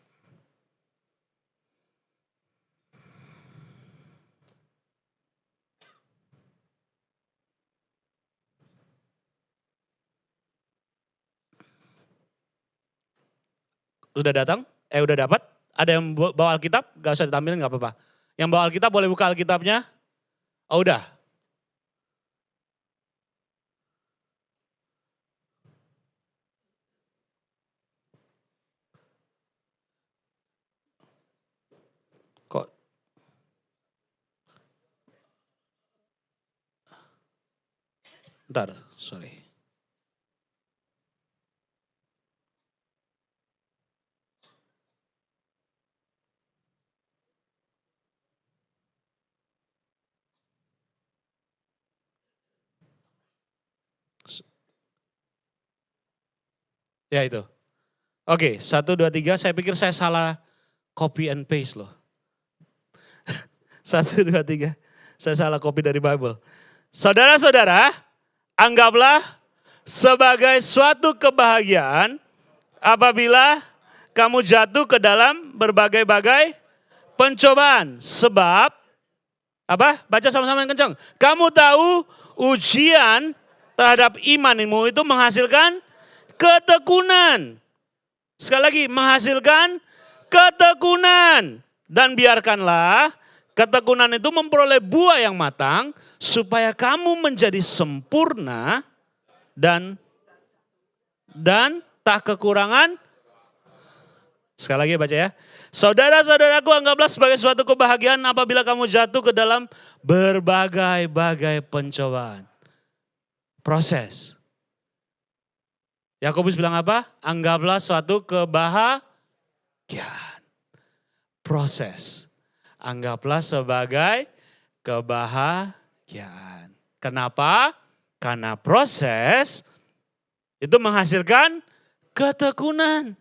Udah datang? Udah dapat? Ada yang bawa Alkitab? Gak usah ditampilin, gak apa-apa. Yang bawa Alkitab boleh buka Alkitabnya? Oh udah. Kok? Bentar, sorry. Ya itu. Oke, 1, 2, 3. Saya pikir saya salah copy and paste loh. 1, 2, 3. Saya salah copy dari Bible. Saudara-saudara, anggaplah sebagai suatu kebahagiaan apabila kamu jatuh ke dalam berbagai-bagai pencobaan. Sebab, apa? Baca sama-sama yang kencang. Kamu tahu ujian terhadap imanmu itu menghasilkan ketekunan. Sekali lagi, menghasilkan ketekunan. Dan biarkanlah ketekunan itu memperoleh buah yang matang, supaya kamu menjadi sempurna dan tak kekurangan. Sekali lagi baca ya. Saudara-saudaraku, anggaplah sebagai suatu kebahagiaan apabila kamu jatuh ke dalam berbagai-bagai pencobaan. Proses. Yakobus bilang apa? Anggaplah suatu kebahagiaan. Proses. Anggaplah sebagai kebahagiaan. Kenapa? Karena proses itu menghasilkan ketekunan.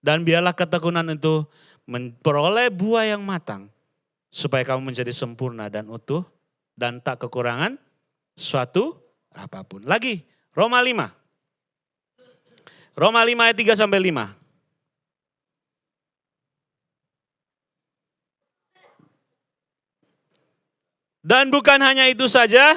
Dan biarlah ketekunan itu memperoleh buah yang matang. Supaya kamu menjadi sempurna dan utuh. Dan tak kekurangan suatu apapun. Lagi, Roma 5. Roma 5 ayat 3 sampai 5. Dan bukan hanya itu saja,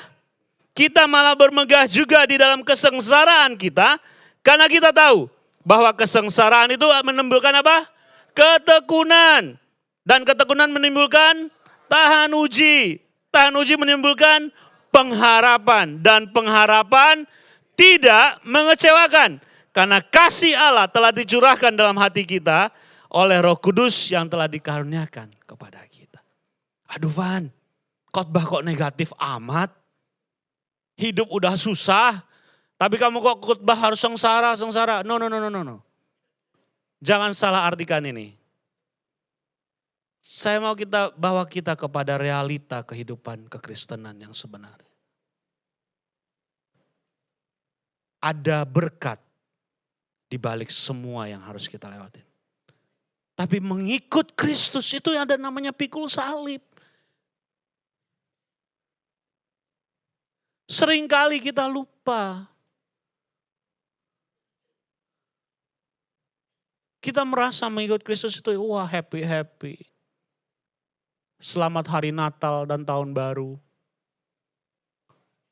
kita malah bermegah juga di dalam kesengsaraan kita, karena kita tahu bahwa kesengsaraan itu menimbulkan apa? Ketekunan. Dan ketekunan menimbulkan tahan uji. Tahan uji menimbulkan pengharapan. Dan pengharapan tidak mengecewakan. Karena kasih Allah telah dicurahkan dalam hati kita oleh Roh Kudus yang telah dikaruniakan kepada kita. Aduh Van, khotbah kok negatif amat? Hidup udah susah, tapi kamu kok khotbah harus sengsara. No. Jangan salah artikan ini. Saya mau bawa kita kepada realita kehidupan kekristenan yang sebenarnya. Ada berkat di balik semua yang harus kita lewatin. Tapi mengikut Kristus itu ada namanya pikul salib. Seringkali kita lupa. Kita merasa mengikut Kristus itu wah happy. Selamat hari Natal dan Tahun Baru.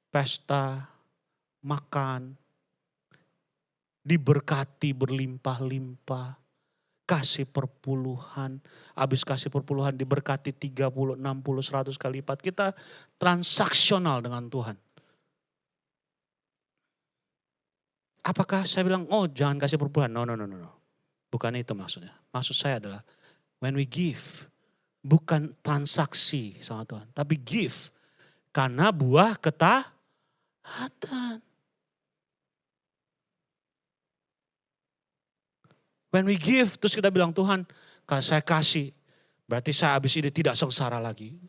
Pesta, makan, diberkati berlimpah-limpah. Kasih perpuluhan, habis kasih perpuluhan diberkati 30, 60, 100 kali lipat. Kita transaksional dengan Tuhan. Apakah saya bilang, oh jangan kasih perpuluhan? No. Bukan itu maksudnya. Maksud saya adalah, when we give, bukan transaksi sama Tuhan. Tapi give, karena buah ketaatan. When we give, terus kita bilang, Tuhan, kalau saya kasih, berarti saya habis ini tidak sengsara lagi.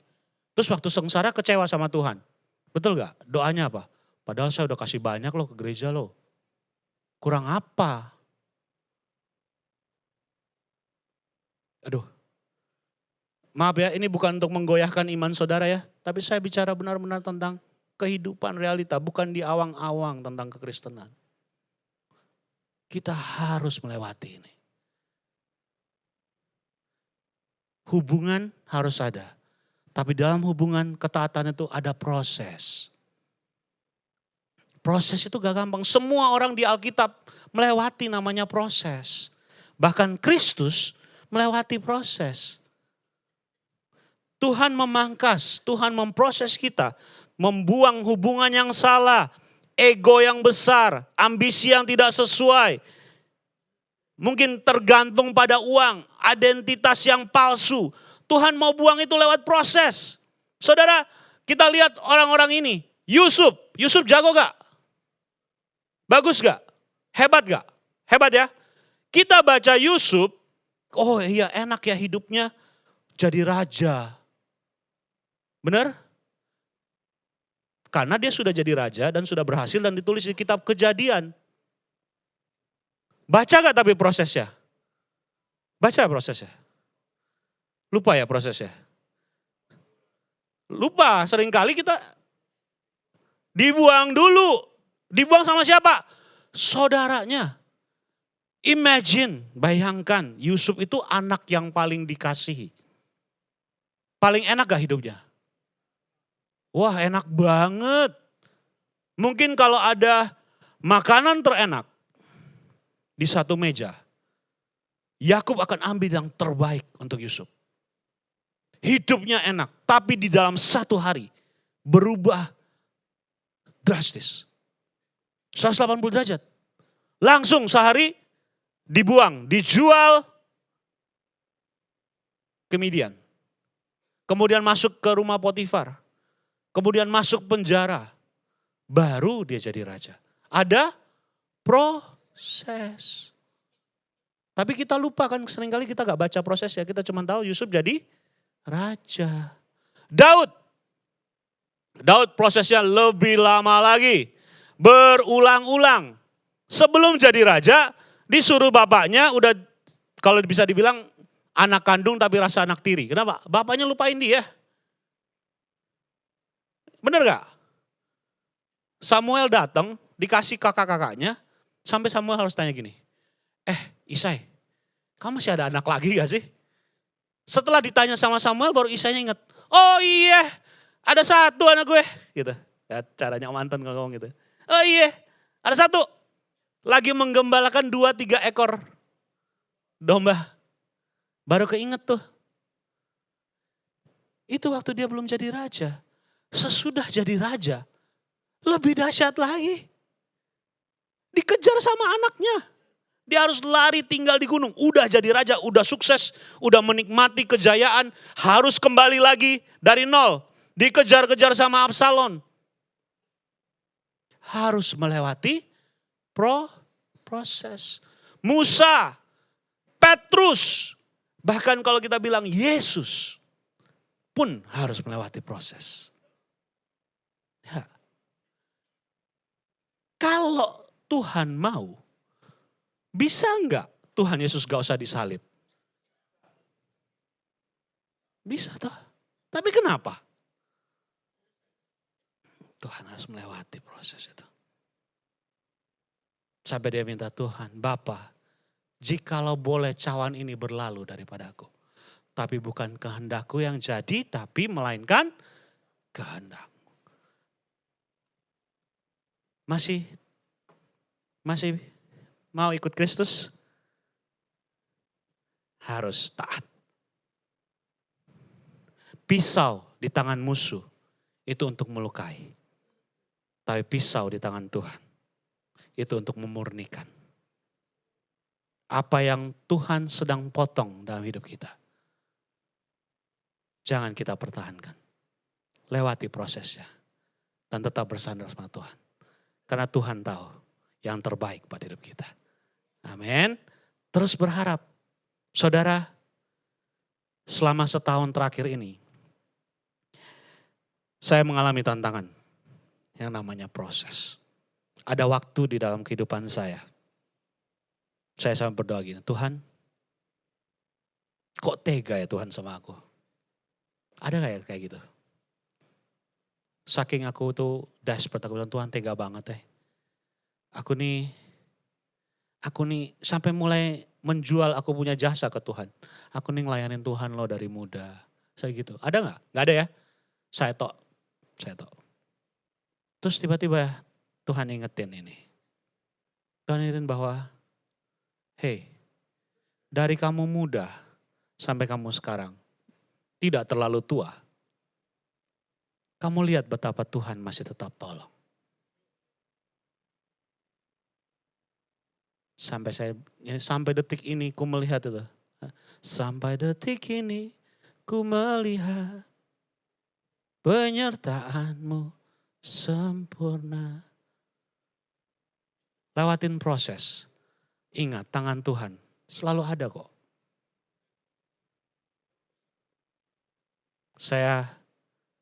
Terus waktu sengsara kecewa sama Tuhan. Betul gak? Doanya apa? Padahal saya udah kasih banyak loh ke gereja loh. Kurang apa? Aduh. Maaf ya, ini bukan untuk menggoyahkan iman saudara ya. Tapi saya bicara benar-benar tentang kehidupan realita. Bukan di awang-awang tentang kekristenan. Kita harus melewati ini. Hubungan harus ada. Tapi dalam hubungan ketaatan itu ada proses. Proses itu gak gampang. Semua orang di Alkitab melewati namanya proses. Bahkan Kristus melewati proses. Tuhan memangkas, Tuhan memproses kita. Membuang hubungan yang salah. Ego yang besar, ambisi yang tidak sesuai. Mungkin tergantung pada uang, identitas yang palsu. Tuhan mau buang itu lewat proses. Saudara, kita lihat orang-orang ini. Yusuf jago gak? Bagus gak? Hebat gak? Hebat ya? Kita baca Yusuf, oh iya enak ya hidupnya jadi raja. Benar? Karena dia sudah jadi raja dan sudah berhasil dan ditulis di kitab Kejadian. Baca gak tapi prosesnya? Baca prosesnya? Lupa ya prosesnya? Lupa, seringkali kita dibuang dulu. Dibuang sama siapa? Saudaranya. Imagine, bayangkan Yusuf itu anak yang paling dikasihi. Paling enak gak hidupnya? Wah enak banget. Mungkin kalau ada makanan terenak di satu meja, Yakub akan ambil yang terbaik untuk Yusuf. Hidupnya enak, tapi di dalam satu hari berubah drastis. 180 derajat. Langsung sehari dibuang, dijual ke Midian. Kemudian masuk ke rumah Potifar. Kemudian masuk penjara. Baru dia jadi raja. Ada proses. Tapi kita lupa kan seringkali kita gak baca proses ya. Kita cuma tahu Yusuf jadi raja. Daud prosesnya lebih lama lagi. Berulang-ulang. Sebelum jadi raja disuruh bapaknya udah kalau bisa dibilang anak kandung tapi rasa anak tiri. Kenapa? Bapaknya lupain dia. Bener gak? Samuel datang dikasih kakak-kakaknya. Sampai Samuel harus tanya gini. Isai, kamu masih ada anak lagi gak sih? Setelah ditanya sama Samuel baru Isainya ingat. Oh iya, ada satu anak gue. Gitu. Ya, caranya mantan kalau ngomong gitu. Oh iya, ada satu. Lagi menggembalakan 2-3 ekor domba. Baru keinget tuh. Itu waktu dia belum jadi raja. Sesudah jadi raja, lebih dahsyat lagi. Dikejar sama anaknya. Dia harus lari tinggal di gunung. Udah jadi raja, udah sukses, udah menikmati kejayaan. Harus kembali lagi dari nol. Dikejar-kejar sama Absalom. Harus melewati proses. Musa, Petrus, bahkan kalau kita bilang Yesus pun harus melewati proses. Ya. Kalau Tuhan mau, bisa enggak Tuhan Yesus gak usah disalib? Bisa toh. Tapi kenapa? Tuhan harus melewati proses itu. Sampai dia minta Tuhan, Bapa, Jikalau boleh cawan ini berlalu daripadaku. Tapi bukan kehendakku yang jadi, tapi melainkan kehendak. Masih mau ikut Kristus? Harus taat. Pisau di tangan musuh itu untuk melukai. Tapi pisau di tangan Tuhan itu untuk memurnikan. Apa yang Tuhan sedang potong dalam hidup kita, jangan kita pertahankan. Lewati prosesnya. Dan tetap bersandar sama Tuhan. Karena Tuhan tahu yang terbaik buat hidup kita. Amin. Terus berharap. Saudara, selama setahun terakhir ini, saya mengalami tantangan yang namanya proses. Ada waktu di dalam kehidupan saya sampai berdoa gini, Tuhan, kok tega ya Tuhan sama aku? Ada gak ya kayak gitu? Saking aku tuh desperate, aku bilang Tuhan tega banget Aku nih sampai mulai menjual aku punya jasa ke Tuhan. Aku nih ngelayanin Tuhan loh dari muda. Saya gitu, ada gak? Gak ada ya? Saya tok. Terus tiba-tiba Tuhan ingetin ini. Tuhan ingetin bahwa, hey, dari kamu muda sampai kamu sekarang tidak terlalu tua. Kamu lihat betapa Tuhan masih tetap tolong. Sampai detik ini ku melihat itu. Sampai detik ini ku melihat penyertaan-Mu sempurna. Lewatin proses. Ingat tangan Tuhan selalu ada kok.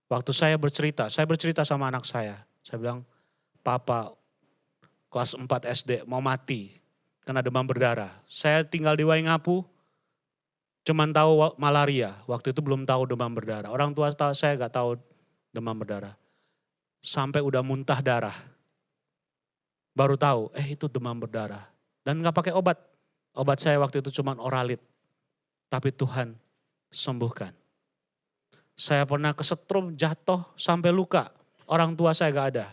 Waktu saya bercerita sama anak saya. Saya bilang, Papa kelas 4 SD mau mati karena demam berdarah. Saya tinggal di Waingapu, cuman tahu malaria. Waktu itu belum tahu demam berdarah. Orang tua saya gak tahu demam berdarah. Sampai udah muntah darah. Baru tahu, itu demam berdarah. Dan gak pakai obat. Obat saya waktu itu cuman Oralit. Tapi Tuhan sembuhkan. Saya pernah kesetrum, jatuh, sampai luka. Orang tua saya gak ada.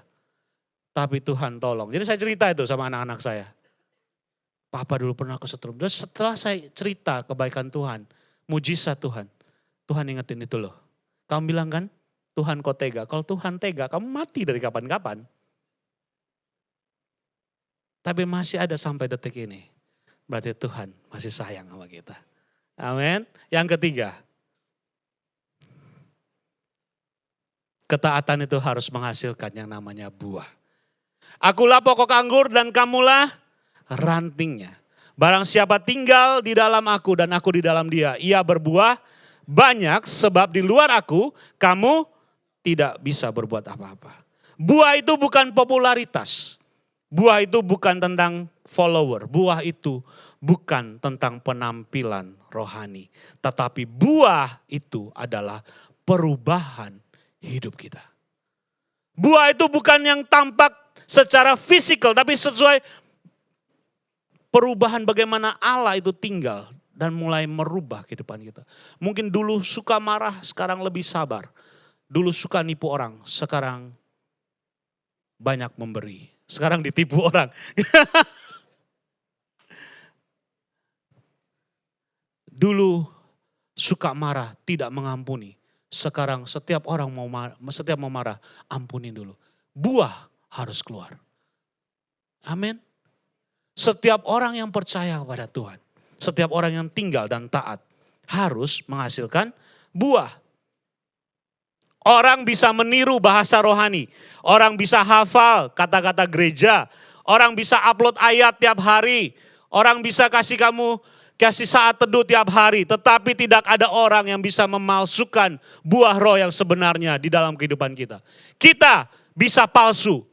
Tapi Tuhan tolong. Jadi saya cerita itu sama anak-anak saya. Papa dulu pernah kesetrum. Dan setelah saya cerita kebaikan Tuhan, mujizat Tuhan. Tuhan ingetin itu loh. Kamu bilang kan, Tuhan kok tega. Kalau Tuhan tega, kamu mati dari kapan-kapan. Tapi masih ada sampai detik ini. Berarti Tuhan masih sayang sama kita. Amin. Yang ketiga. Ketaatan itu harus menghasilkan yang namanya buah. Akulah pokok anggur dan kamulah rantingnya. Barang siapa tinggal di dalam aku dan aku di dalam dia, ia berbuah banyak sebab di luar aku kamu tidak bisa berbuat apa-apa. Buah itu bukan popularitas. Buah itu bukan tentang follower. Buah itu bukan tentang penampilan rohani. Tetapi buah itu adalah perubahan hidup kita. Buah itu bukan yang tampak secara fisikal, tapi sesuai perubahan bagaimana Allah itu tinggal dan mulai merubah kehidupan kita. Mungkin dulu suka marah, sekarang lebih sabar. Dulu suka nipu orang, sekarang banyak memberi. Sekarang ditipu orang. Dulu suka marah, tidak mengampuni. Sekarang setiap orang mau marah, ampunin dulu. Buah harus keluar. Amin. Setiap orang yang percaya kepada Tuhan, setiap orang yang tinggal dan taat harus menghasilkan buah. Orang bisa meniru bahasa rohani, orang bisa hafal kata-kata gereja, orang bisa upload ayat tiap hari, orang bisa kasih saat teduh tiap hari, tetapi tidak ada orang yang bisa memalsukan buah roh yang sebenarnya di dalam kehidupan kita. Kita bisa palsu,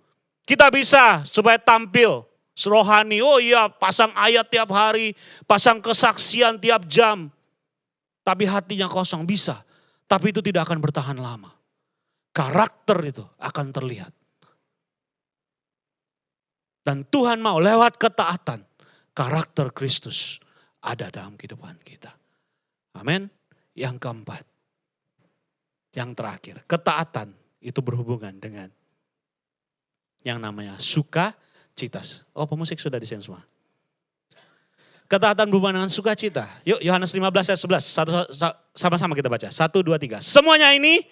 kita bisa supaya tampil rohani, oh iya pasang ayat tiap hari, pasang kesaksian tiap jam. Tapi hatinya kosong, bisa. Tapi itu tidak akan bertahan lama. Karakter itu akan terlihat. Dan Tuhan mau lewat ketaatan, karakter Kristus ada dalam kehidupan kita. Amin. Yang keempat, yang terakhir, ketaatan itu berhubungan dengan yang namanya sukacita. Oh, pemusik sudah di sini semua. Ketaatan berhubungan dengan sukacita. Yuk Yohanes 15 ayat 11. Sama-sama kita baca. 1, 2, 3. Semuanya ini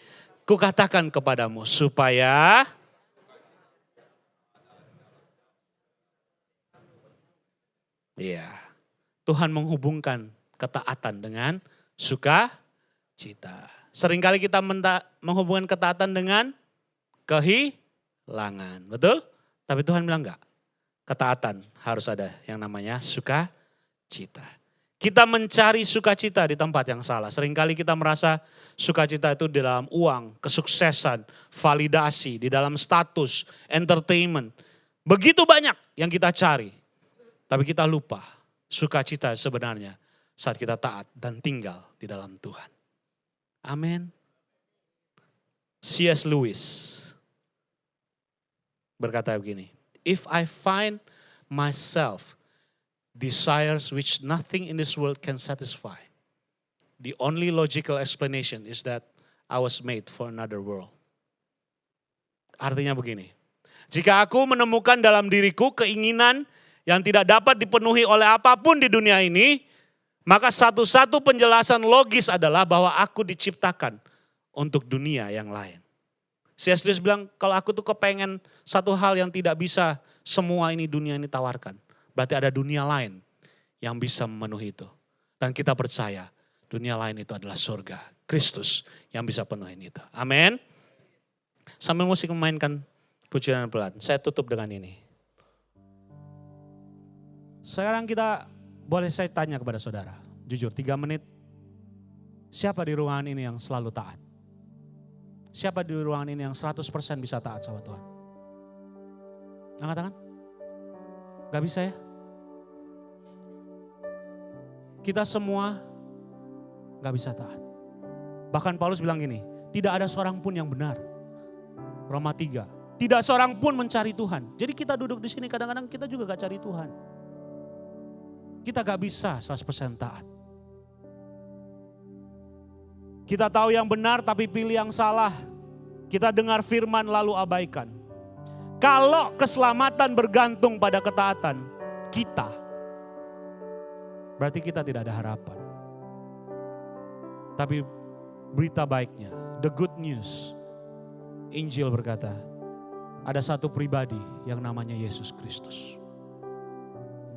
kukatakan kepadamu supaya Tuhan menghubungkan ketaatan dengan sukacita. Seringkali kita menghubungkan ketaatan dengan kehilangan. Betul? Tapi Tuhan bilang enggak. Ketaatan harus ada yang namanya sukacita. Kita mencari sukacita di tempat yang salah. Seringkali kita merasa sukacita itu di dalam uang, kesuksesan, validasi, di dalam status, entertainment. Begitu banyak yang kita cari. Tapi kita lupa sukacita sebenarnya saat kita taat dan tinggal di dalam Tuhan. Amin. C.S. Lewis berkata begini, if I find myself desires which nothing in this world can satisfy, the only logical explanation is that I was made for another world. Artinya begini, jika aku menemukan dalam diriku keinginan yang tidak dapat dipenuhi oleh apapun di dunia ini, maka satu-satu penjelasan logis adalah bahwa aku diciptakan untuk dunia yang lain. C.S. Lewis bilang, kalau aku tuh kepengen satu hal yang tidak bisa semua ini dunia ini tawarkan. Berarti ada dunia lain yang bisa memenuhi itu. Dan kita percaya dunia lain itu adalah surga. Kristus yang bisa penuhin itu. Amin. Sambil musik memainkan pujian pelan. Saya tutup dengan ini. Sekarang boleh saya tanya kepada saudara. Jujur 3 menit. Siapa di ruangan ini yang selalu taat? Siapa di ruangan ini yang 100% bisa taat sama Tuhan? Angkat tangan. Gak bisa ya? Kita semua gak bisa taat. Bahkan Paulus bilang gini, tidak ada seorang pun yang benar. Roma 3, tidak seorang pun mencari Tuhan. Jadi kita duduk di sini kadang-kadang kita juga gak cari Tuhan. Kita gak bisa 100% taat. Kita tahu yang benar tapi pilih yang salah. Kita dengar firman lalu abaikan. Kalau keselamatan bergantung pada ketaatan kita, berarti kita tidak ada harapan. Tapi berita baiknya, the good news, Injil berkata, ada satu pribadi yang namanya Yesus Kristus.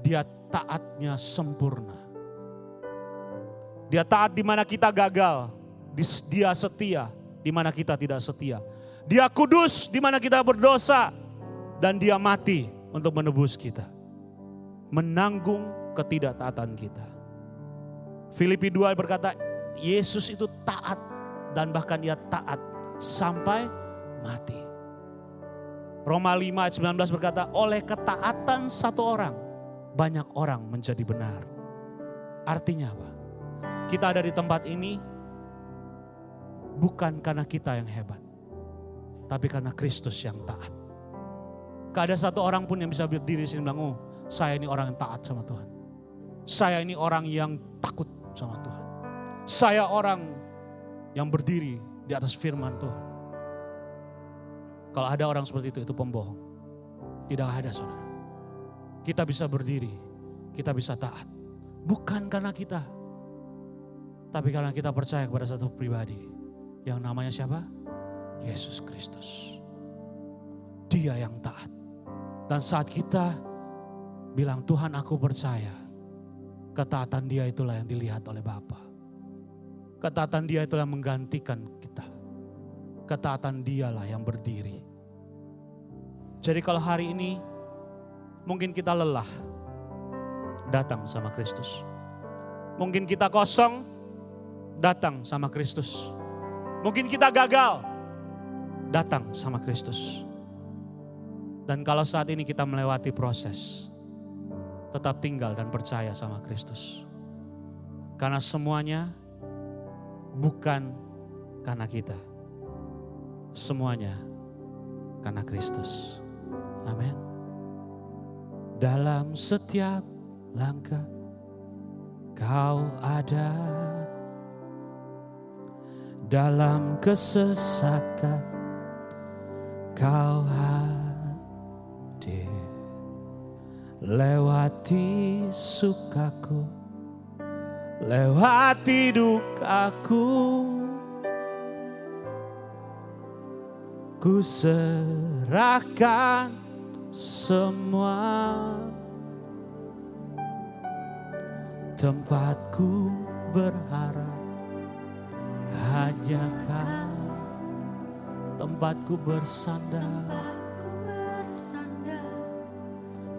Dia taatnya sempurna. Dia taat di mana kita gagal. Dia setia di mana kita tidak setia. Dia kudus di mana kita berdosa. Dan dia mati untuk menebus kita. Menanggung ketidaktaatan kita. Filipi 2 berkata, Yesus itu taat dan bahkan dia taat sampai mati. Roma 5 ayat 19 berkata, oleh ketaatan satu orang, banyak orang menjadi benar. Artinya apa? Kita ada di tempat ini bukan karena kita yang hebat, tapi karena Kristus yang taat. Gak ada satu orang pun yang bisa berdiri di sini bilang, oh saya ini orang yang taat sama Tuhan. Saya ini orang yang takut sama Tuhan. Saya orang yang berdiri di atas firman Tuhan. Kalau ada orang seperti itu pembohong. Tidak ada saudara. Kita bisa berdiri, kita bisa taat. Bukan karena kita, tapi karena kita percaya kepada satu pribadi. Yang namanya siapa? Yesus Kristus. Dia yang taat. Dan saat kita bilang, Tuhan aku percaya, ketaatan dia itulah yang dilihat oleh Bapa. Ketaatan dia itulah yang menggantikan kita. Ketaatan dialah yang berdiri. Jadi kalau hari ini mungkin kita lelah, datang sama Kristus. Mungkin kita kosong, datang sama Kristus. Mungkin kita gagal, datang sama Kristus. Dan kalau saat ini kita melewati proses, tetap tinggal dan percaya sama Kristus. Karena semuanya bukan karena kita. Semuanya karena Kristus. Amin. Dalam setiap langkah Kau ada dalam kesesakan, Kau hadir lewati sukaku, lewati dukaku. Ku serahkan semua, tempatku berharap hanya Kau, tempatku bersandar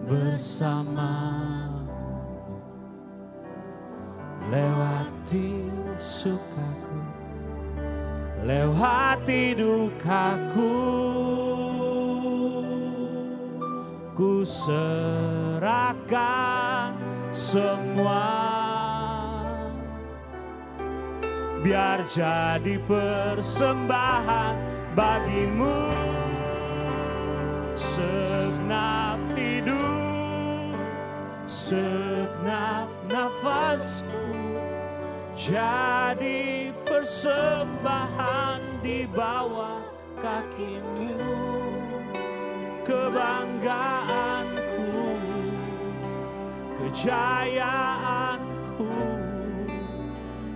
bersamamu. Lewati sukaku, lewati dukaku, ku serahkan semua, biar jadi persembahan bagimu. Segenap hidup, segenap nafasku, jadi persembahan di bawah kakimu. Kebanggaanku, kejayaanku,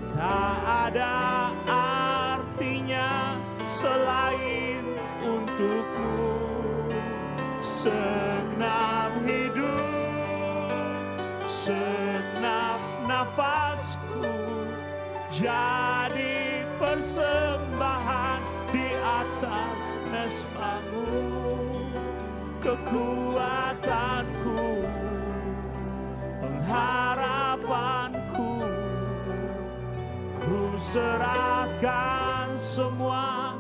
tak ada artinya selain untukmu. Segenap hidup, segenap nafasku, jadi persembahan di atas mesbamu. Kekuatanku, pengharapanku, ku serahkan semua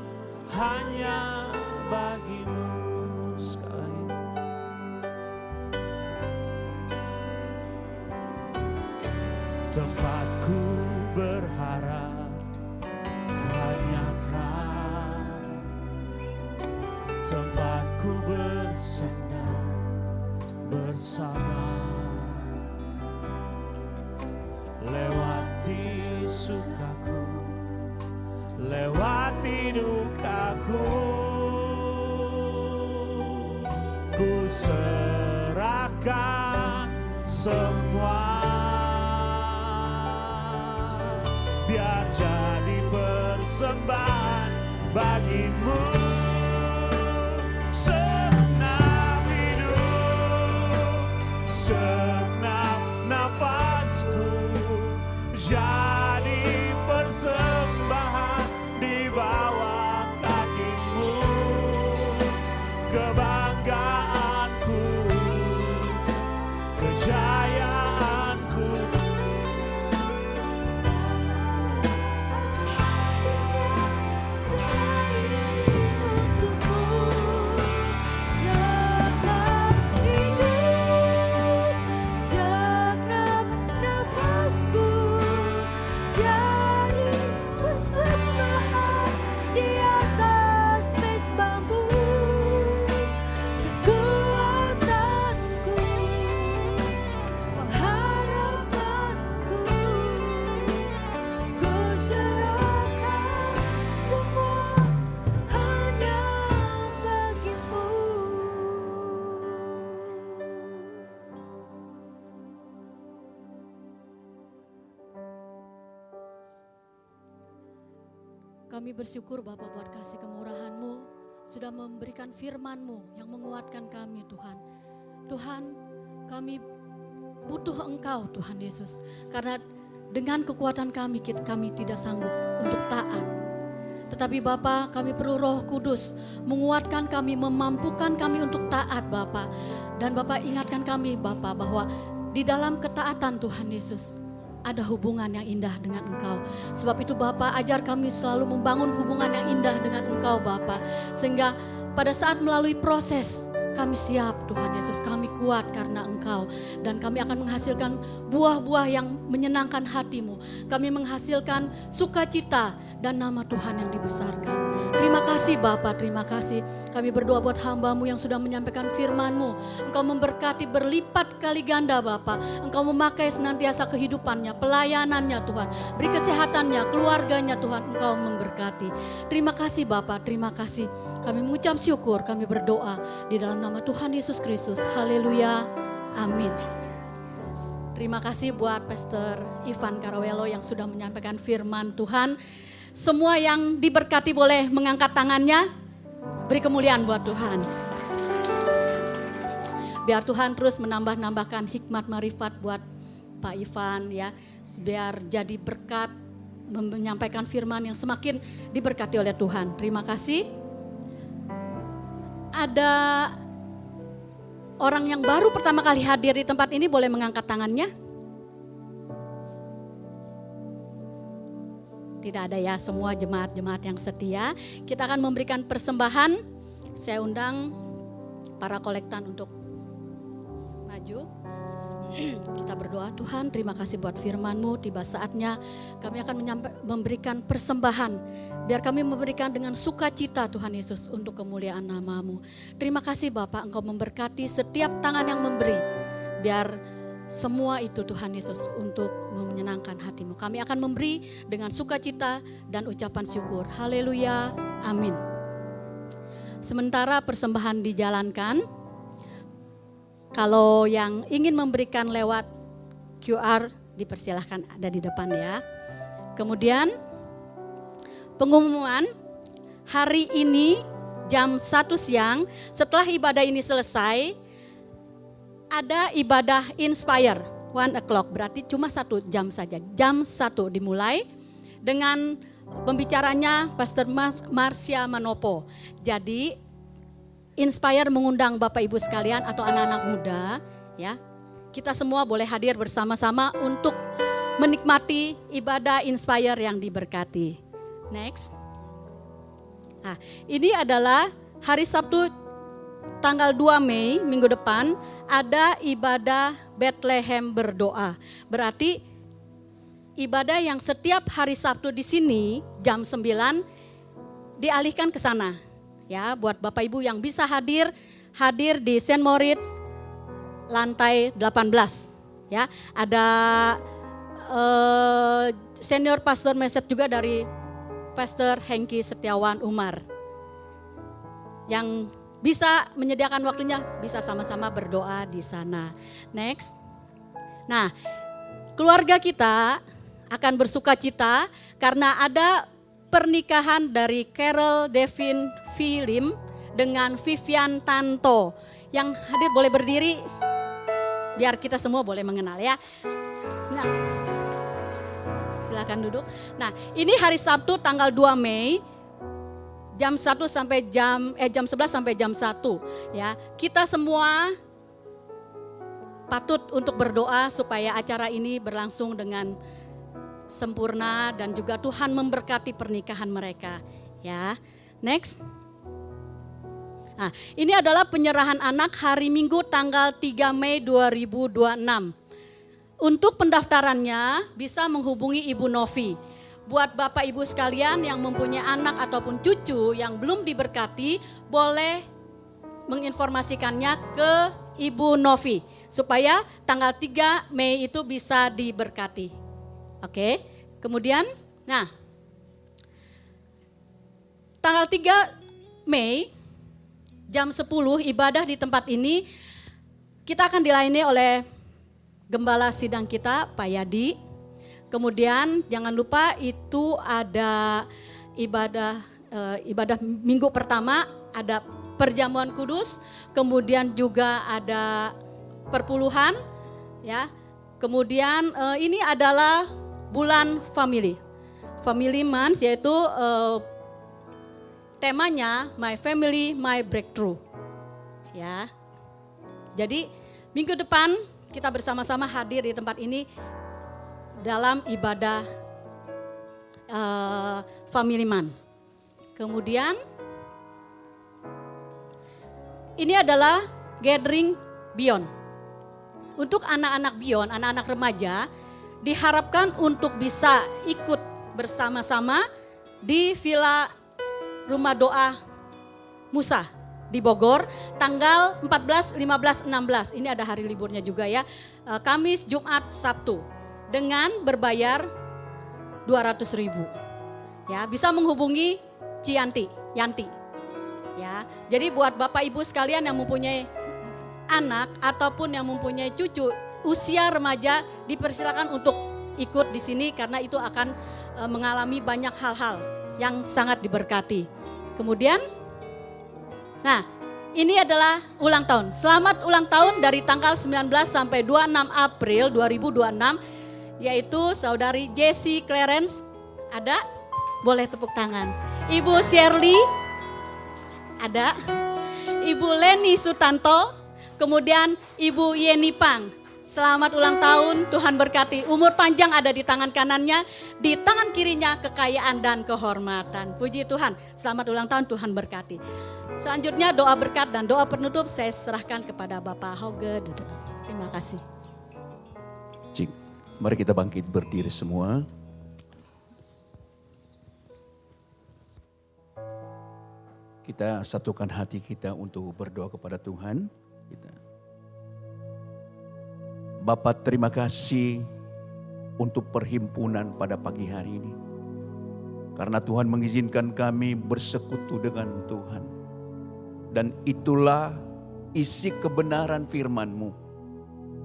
hanya bagimu. Sekali tempatku berharap hanya Kau, tempatku bersandar bersama. Lewati sukaku, lewati dukaku, ku serahkan semua, biar jadi persembahan bagimu. Segenap hidup, segenap nafasku, jadi persembahan di bawah kakimu. Kebanggaanku, kejayaanku, Kami bersyukur Bapa buat kasih kemurahan-Mu, sudah memberikan firman-Mu yang menguatkan kami Tuhan. Tuhan, kami butuh Engkau Tuhan Yesus. Karena dengan kekuatan kami tidak sanggup untuk taat. Tetapi Bapa, kami perlu Roh Kudus menguatkan kami, memampukan kami untuk taat Bapa. Dan Bapa ingatkan kami Bapa bahwa di dalam ketaatan Tuhan Yesus ada hubungan yang indah dengan Engkau. Sebab itu Bapa, ajar kami selalu membangun hubungan yang indah dengan Engkau Bapa. Sehingga pada saat melalui proses kami siap Tuhan Yesus, kami kuat karena Engkau. Dan kami akan menghasilkan buah-buah yang menyenangkan hati-Mu. Kami menghasilkan sukacita dan nama Tuhan yang dibesarkan. Terima kasih kasih Bapa, terima kasih. Kami berdoa buat hamba-Mu yang sudah menyampaikan firman-Mu. Engkau memberkati berlipat kali ganda Bapa. Engkau memakai senantiasa kehidupannya, pelayanannya Tuhan. Beri kesehatannya, keluarganya Tuhan, Engkau memberkati. Terima kasih Bapa, terima kasih. Kami mengucap syukur, kami berdoa di dalam nama Tuhan Yesus Kristus. Haleluya, amin. Terima kasih buat Pastor Ivan Karawelo yang sudah menyampaikan firman Tuhan. Semua yang diberkati boleh mengangkat tangannya, beri kemuliaan buat Tuhan. Biar Tuhan terus menambahkan hikmat marifat buat Pak Ivan ya, biar jadi berkat menyampaikan firman yang semakin diberkati oleh Tuhan. Terima kasih. Ada orang yang baru pertama kali hadir di tempat ini boleh mengangkat tangannya. Tidak ada ya, semua jemaat-jemaat yang setia. Kita akan memberikan persembahan. Saya undang para kolektan untuk maju. Kita berdoa, Tuhan terima kasih buat firman-Mu. Tiba saatnya kami akan memberikan persembahan. Biar kami memberikan dengan sukacita Tuhan Yesus untuk kemuliaan nama-Mu. Terima kasih Bapak, Engkau memberkati setiap tangan yang memberi. Biar semua itu Tuhan Yesus untuk menyenangkan hati-Mu. Kami akan memberi dengan sukacita dan ucapan syukur. Haleluya, amin. Sementara persembahan dijalankan, kalau yang ingin memberikan lewat QR dipersilahkan ada di depan ya. Kemudian pengumuman hari ini jam 1 siang setelah ibadah ini selesai, ada ibadah Inspire 1 o'clock, berarti cuma 1 jam saja. Jam 1 dimulai dengan pembicaranya Pastor Marcia Manopo. Jadi Inspire mengundang Bapak Ibu sekalian atau anak-anak muda ya. Kita semua boleh hadir bersama-sama untuk menikmati ibadah Inspire yang diberkati. Next. Nah, ini adalah hari Sabtu tanggal 2 Mei minggu depan ada ibadah Bethlehem berdoa. Berarti ibadah yang setiap hari Sabtu di sini jam 9 dialihkan ke sana. Ya, buat Bapak Ibu yang bisa hadir di St. Moritz lantai 18. Ya, ada senior pastor message juga dari Pastor Hengki Setiawan Umar. Yang bisa menyediakan waktunya, bisa sama-sama berdoa di sana. Next. Nah, keluarga kita akan bersukacita karena ada pernikahan dari Carol Devin Philip dengan Vivian Tanto. Yang hadir boleh berdiri, biar kita semua boleh mengenal ya. Nah, silakan duduk. Nah, ini hari Sabtu tanggal 2 Mei. Jam 1 sampai jam 11 sampai jam 1 ya. Kita semua patut untuk berdoa supaya acara ini berlangsung dengan sempurna dan juga Tuhan memberkati pernikahan mereka ya. Next. Nah, ini adalah penyerahan anak hari Minggu tanggal 3 Mei 2026. Untuk pendaftarannya bisa menghubungi Ibu Novi. Buat Bapak Ibu sekalian yang mempunyai anak ataupun cucu yang belum diberkati, boleh menginformasikannya ke Ibu Novi supaya tanggal 3 Mei itu bisa diberkati. Oke, kemudian tanggal 3 Mei jam 10 ibadah di tempat ini kita akan dilayani oleh Gembala sidang kita Pak Yadi. Kemudian jangan lupa itu ada ibadah minggu pertama, ada perjamuan kudus, kemudian juga ada perpuluhan ya. Kemudian ini adalah bulan family month, yaitu temanya My Family My Breakthrough ya. Jadi minggu depan kita bersama-sama hadir di tempat ini dalam ibadah family month. Kemudian ini adalah gathering Beyond. Untuk anak-anak Beyond, anak-anak remaja diharapkan untuk bisa ikut bersama-sama di Villa Rumah Doa Musa di Bogor, tanggal 14, 15, 16. Ini ada hari liburnya juga ya. Kamis, Jumat, Sabtu. Dengan berbayar 200.000. Ya, bisa menghubungi Yanti. Ya, jadi buat Bapak Ibu sekalian yang mempunyai anak ataupun yang mempunyai cucu usia remaja, dipersilakan untuk ikut di sini karena itu akan mengalami banyak hal-hal yang sangat diberkati. Kemudian, nah ini adalah ulang tahun. Selamat ulang tahun dari tanggal 19 sampai 26 April 2026, yaitu Saudari Jessie Clarence. Ada? Boleh tepuk tangan. Ibu Shirley, ada. Ibu Leni Sutanto, kemudian Ibu Yeni Pang. Selamat ulang tahun, Tuhan berkati. Umur panjang ada di tangan kanannya, di tangan kirinya kekayaan dan kehormatan. Puji Tuhan, selamat ulang tahun, Tuhan berkati. Selanjutnya doa berkat dan doa penutup saya serahkan kepada Bapak Hauge. Terima kasih. Cik, mari kita bangkit berdiri semua. Kita satukan hati kita untuk berdoa kepada Tuhan. Bapak, terima kasih untuk perhimpunan pada pagi hari ini. Karena Tuhan mengizinkan kami bersekutu dengan Tuhan. Dan itulah isi kebenaran firman-Mu.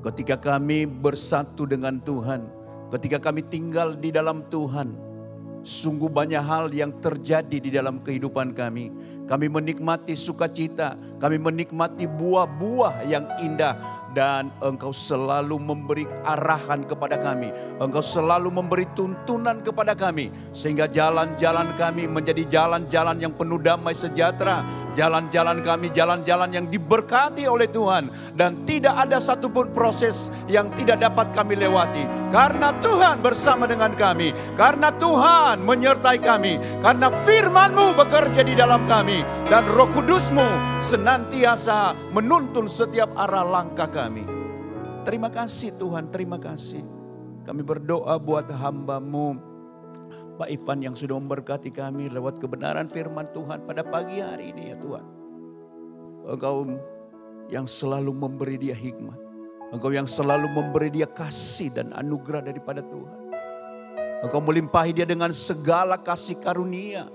Ketika kami bersatu dengan Tuhan, ketika kami tinggal di dalam Tuhan, sungguh banyak hal yang terjadi di dalam kehidupan kami. Kami menikmati sukacita, kami menikmati buah-buah yang indah. Dan Engkau selalu memberi arahan kepada kami. Engkau selalu memberi tuntunan kepada kami. Sehingga jalan-jalan kami menjadi jalan-jalan yang penuh damai sejahtera. Jalan-jalan kami, jalan-jalan yang diberkati oleh Tuhan. Dan tidak ada satupun proses yang tidak dapat kami lewati. Karena Tuhan bersama dengan kami. Karena Tuhan menyertai kami. Karena firman-Mu bekerja di dalam kami. Dan Roh Kudus-Mu senantiasa menuntun setiap arah langkah kami. Terima kasih Tuhan, terima kasih. Kami berdoa buat hamba-Mu, Pak Ivan yang sudah memberkati kami lewat kebenaran firman Tuhan pada pagi hari ini ya Tuhan. Engkau yang selalu memberi dia hikmat. Engkau yang selalu memberi dia kasih dan anugerah daripada Tuhan. Engkau melimpahi dia dengan segala kasih karunia.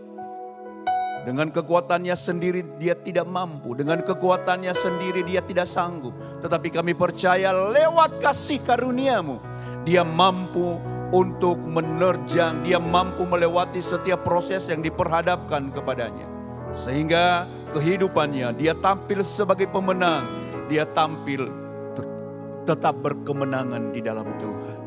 Dengan kekuatannya sendiri dia tidak mampu. Dengan kekuatannya sendiri dia tidak sanggup. Tetapi kami percaya lewat kasih karunia-Mu, dia mampu untuk menerjang. Dia mampu melewati setiap proses yang diperhadapkan kepadanya. Sehingga kehidupannya dia tampil sebagai pemenang. Dia tampil tetap berkemenangan di dalam Tuhan.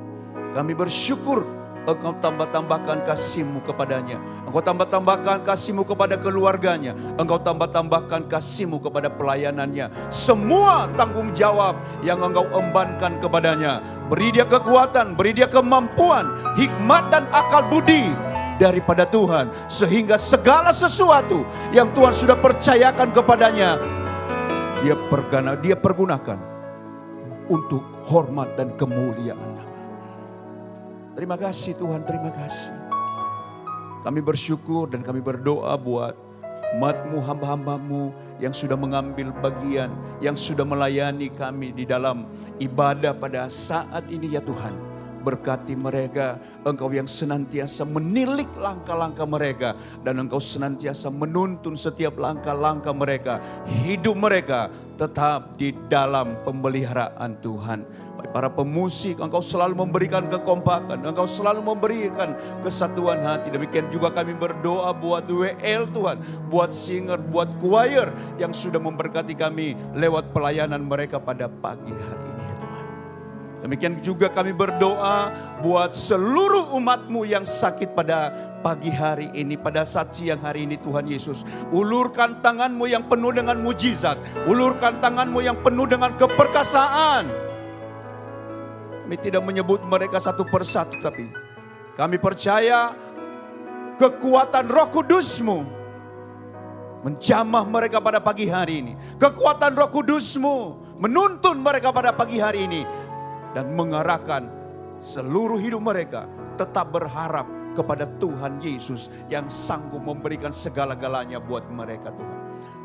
Kami bersyukur Engkau tambah-tambahkan kasih-Mu kepadanya. Engkau tambah-tambahkan kasih-Mu kepada keluarganya. Engkau tambah-tambahkan kasih-Mu kepada pelayanannya. Semua tanggung jawab yang Engkau embankan kepadanya. Beri dia kekuatan, beri dia kemampuan, hikmat dan akal budi daripada Tuhan. Sehingga segala sesuatu yang Tuhan sudah percayakan kepadanya, dia pergunakan untuk hormat dan kemuliaan. Terima kasih Tuhan, terima kasih. Kami bersyukur dan kami berdoa buat umat-Mu, hamba-hamba-Mu yang sudah mengambil bagian, yang sudah melayani kami di dalam ibadah pada saat ini ya Tuhan. Berkati mereka, Engkau yang senantiasa menilik langkah-langkah mereka. Dan Engkau senantiasa menuntun setiap langkah-langkah mereka. Hidup mereka tetap di dalam pemeliharaan Tuhan. Para pemusik, Engkau selalu memberikan kekompakan. Engkau selalu memberikan kesatuan hati. Demikian juga kami berdoa buat WL Tuhan. Buat singer, buat choir yang sudah memberkati kami lewat pelayanan mereka pada pagi hari ini. Demikian juga kami berdoa buat seluruh umat-Mu yang sakit pada pagi hari ini, pada saat siang hari ini Tuhan Yesus. Ulurkan tangan-Mu yang penuh dengan mujizat. Ulurkan tangan-Mu yang penuh dengan keperkasaan. Kami tidak menyebut mereka satu persatu, tapi kami percaya kekuatan Roh Kudus-Mu menjamah mereka pada pagi hari ini. Kekuatan Roh Kudus-Mu menuntun mereka pada pagi hari ini. Dan mengarahkan seluruh hidup mereka tetap berharap kepada Tuhan Yesus yang sanggup memberikan segala-galanya buat mereka Tuhan.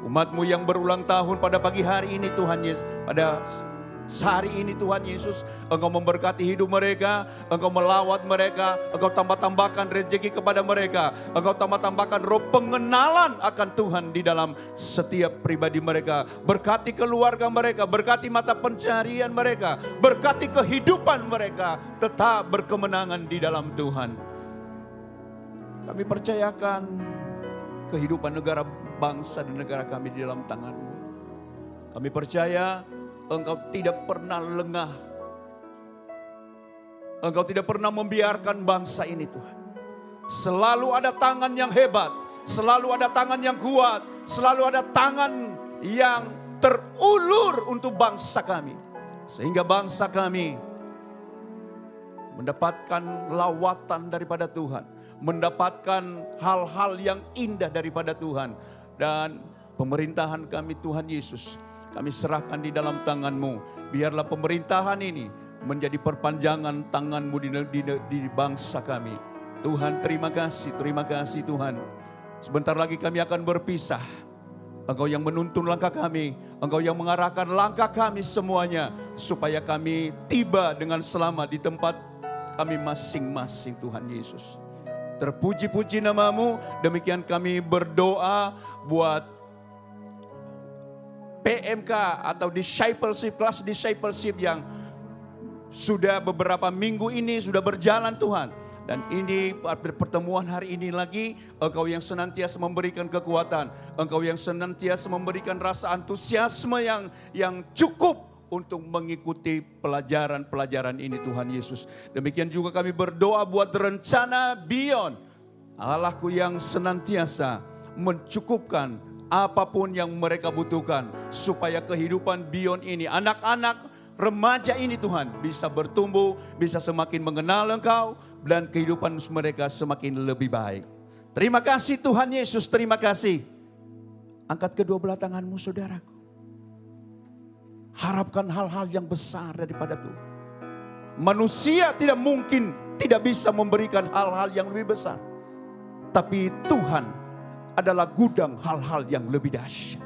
Umat-Mu yang berulang tahun pada pagi hari ini Tuhan Yesus, pada hari ini Tuhan Yesus, Engkau memberkati hidup mereka, Engkau melawat mereka, Engkau tambah-tambahkan rezeki kepada mereka, Engkau tambah-tambahkan roh pengenalan akan Tuhan di dalam setiap pribadi mereka. Berkati keluarga mereka, berkati mata pencarian mereka, berkati kehidupan mereka, tetap berkemenangan di dalam Tuhan. Kami percayakan kehidupan negara, bangsa dan negara kami di dalam tangan-Mu. Kami percaya Engkau tidak pernah lengah. Engkau tidak pernah membiarkan bangsa ini Tuhan. Selalu ada tangan yang hebat, selalu ada tangan yang kuat, selalu ada tangan yang terulur untuk bangsa kami. Sehingga bangsa kami mendapatkan lawatan daripada Tuhan, mendapatkan hal-hal yang indah daripada Tuhan. Dan pemerintahan kami Tuhan Yesus, kami serahkan di dalam tangan-Mu. Biarlah pemerintahan ini menjadi perpanjangan tangan-Mu di bangsa kami. Tuhan terima kasih Tuhan. Sebentar lagi kami akan berpisah. Engkau yang menuntun langkah kami, Engkau yang mengarahkan langkah kami semuanya, supaya kami tiba dengan selamat di tempat kami masing-masing Tuhan Yesus. Terpuji-puji nama-Mu, demikian kami berdoa buat PMK atau discipleship, kelas discipleship yang sudah beberapa minggu ini sudah berjalan Tuhan. Dan ini pertemuan hari ini lagi, Engkau yang senantiasa memberikan kekuatan, Engkau yang senantiasa memberikan rasa antusiasme yang cukup untuk mengikuti pelajaran-pelajaran ini Tuhan Yesus. Demikian juga kami berdoa buat rencana Beyond. Allahku yang senantiasa mencukupkan apapun yang mereka butuhkan, supaya kehidupan Beyond ini, anak-anak remaja ini Tuhan, bisa bertumbuh, bisa semakin mengenal Engkau, dan kehidupan mereka semakin lebih baik. Terima kasih Tuhan Yesus, terima kasih. Angkat kedua belah tanganmu saudaraku. Harapkan hal-hal yang besar daripada Tuhan. Manusia tidak mungkin tidak bisa memberikan hal-hal yang lebih besar. Tapi Tuhan adalah gudang hal-hal yang lebih dahsyat.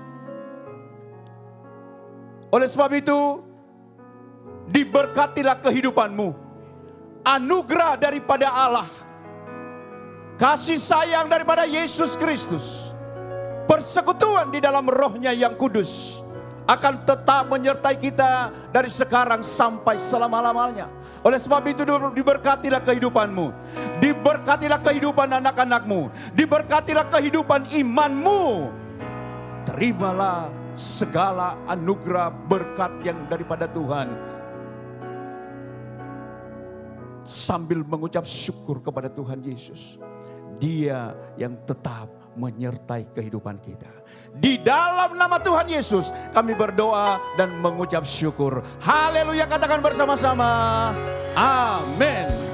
Oleh sebab itu, diberkatilah kehidupanmu. Anugerah daripada Allah, kasih sayang daripada Yesus Kristus, persekutuan di dalam Roh-Nya yang kudus akan tetap menyertai kita dari sekarang sampai selama-lamanya. Oleh sebab itu diberkatilah kehidupanmu, diberkatilah kehidupan anak-anakmu, diberkatilah kehidupan imanmu. Terimalah segala anugerah berkat yang daripada Tuhan, sambil mengucap syukur kepada Tuhan Yesus. Dia yang tetap menyertai kehidupan kita. Di dalam nama Tuhan Yesus kami berdoa dan mengucap syukur. Haleluya, katakan bersama-sama. Amin.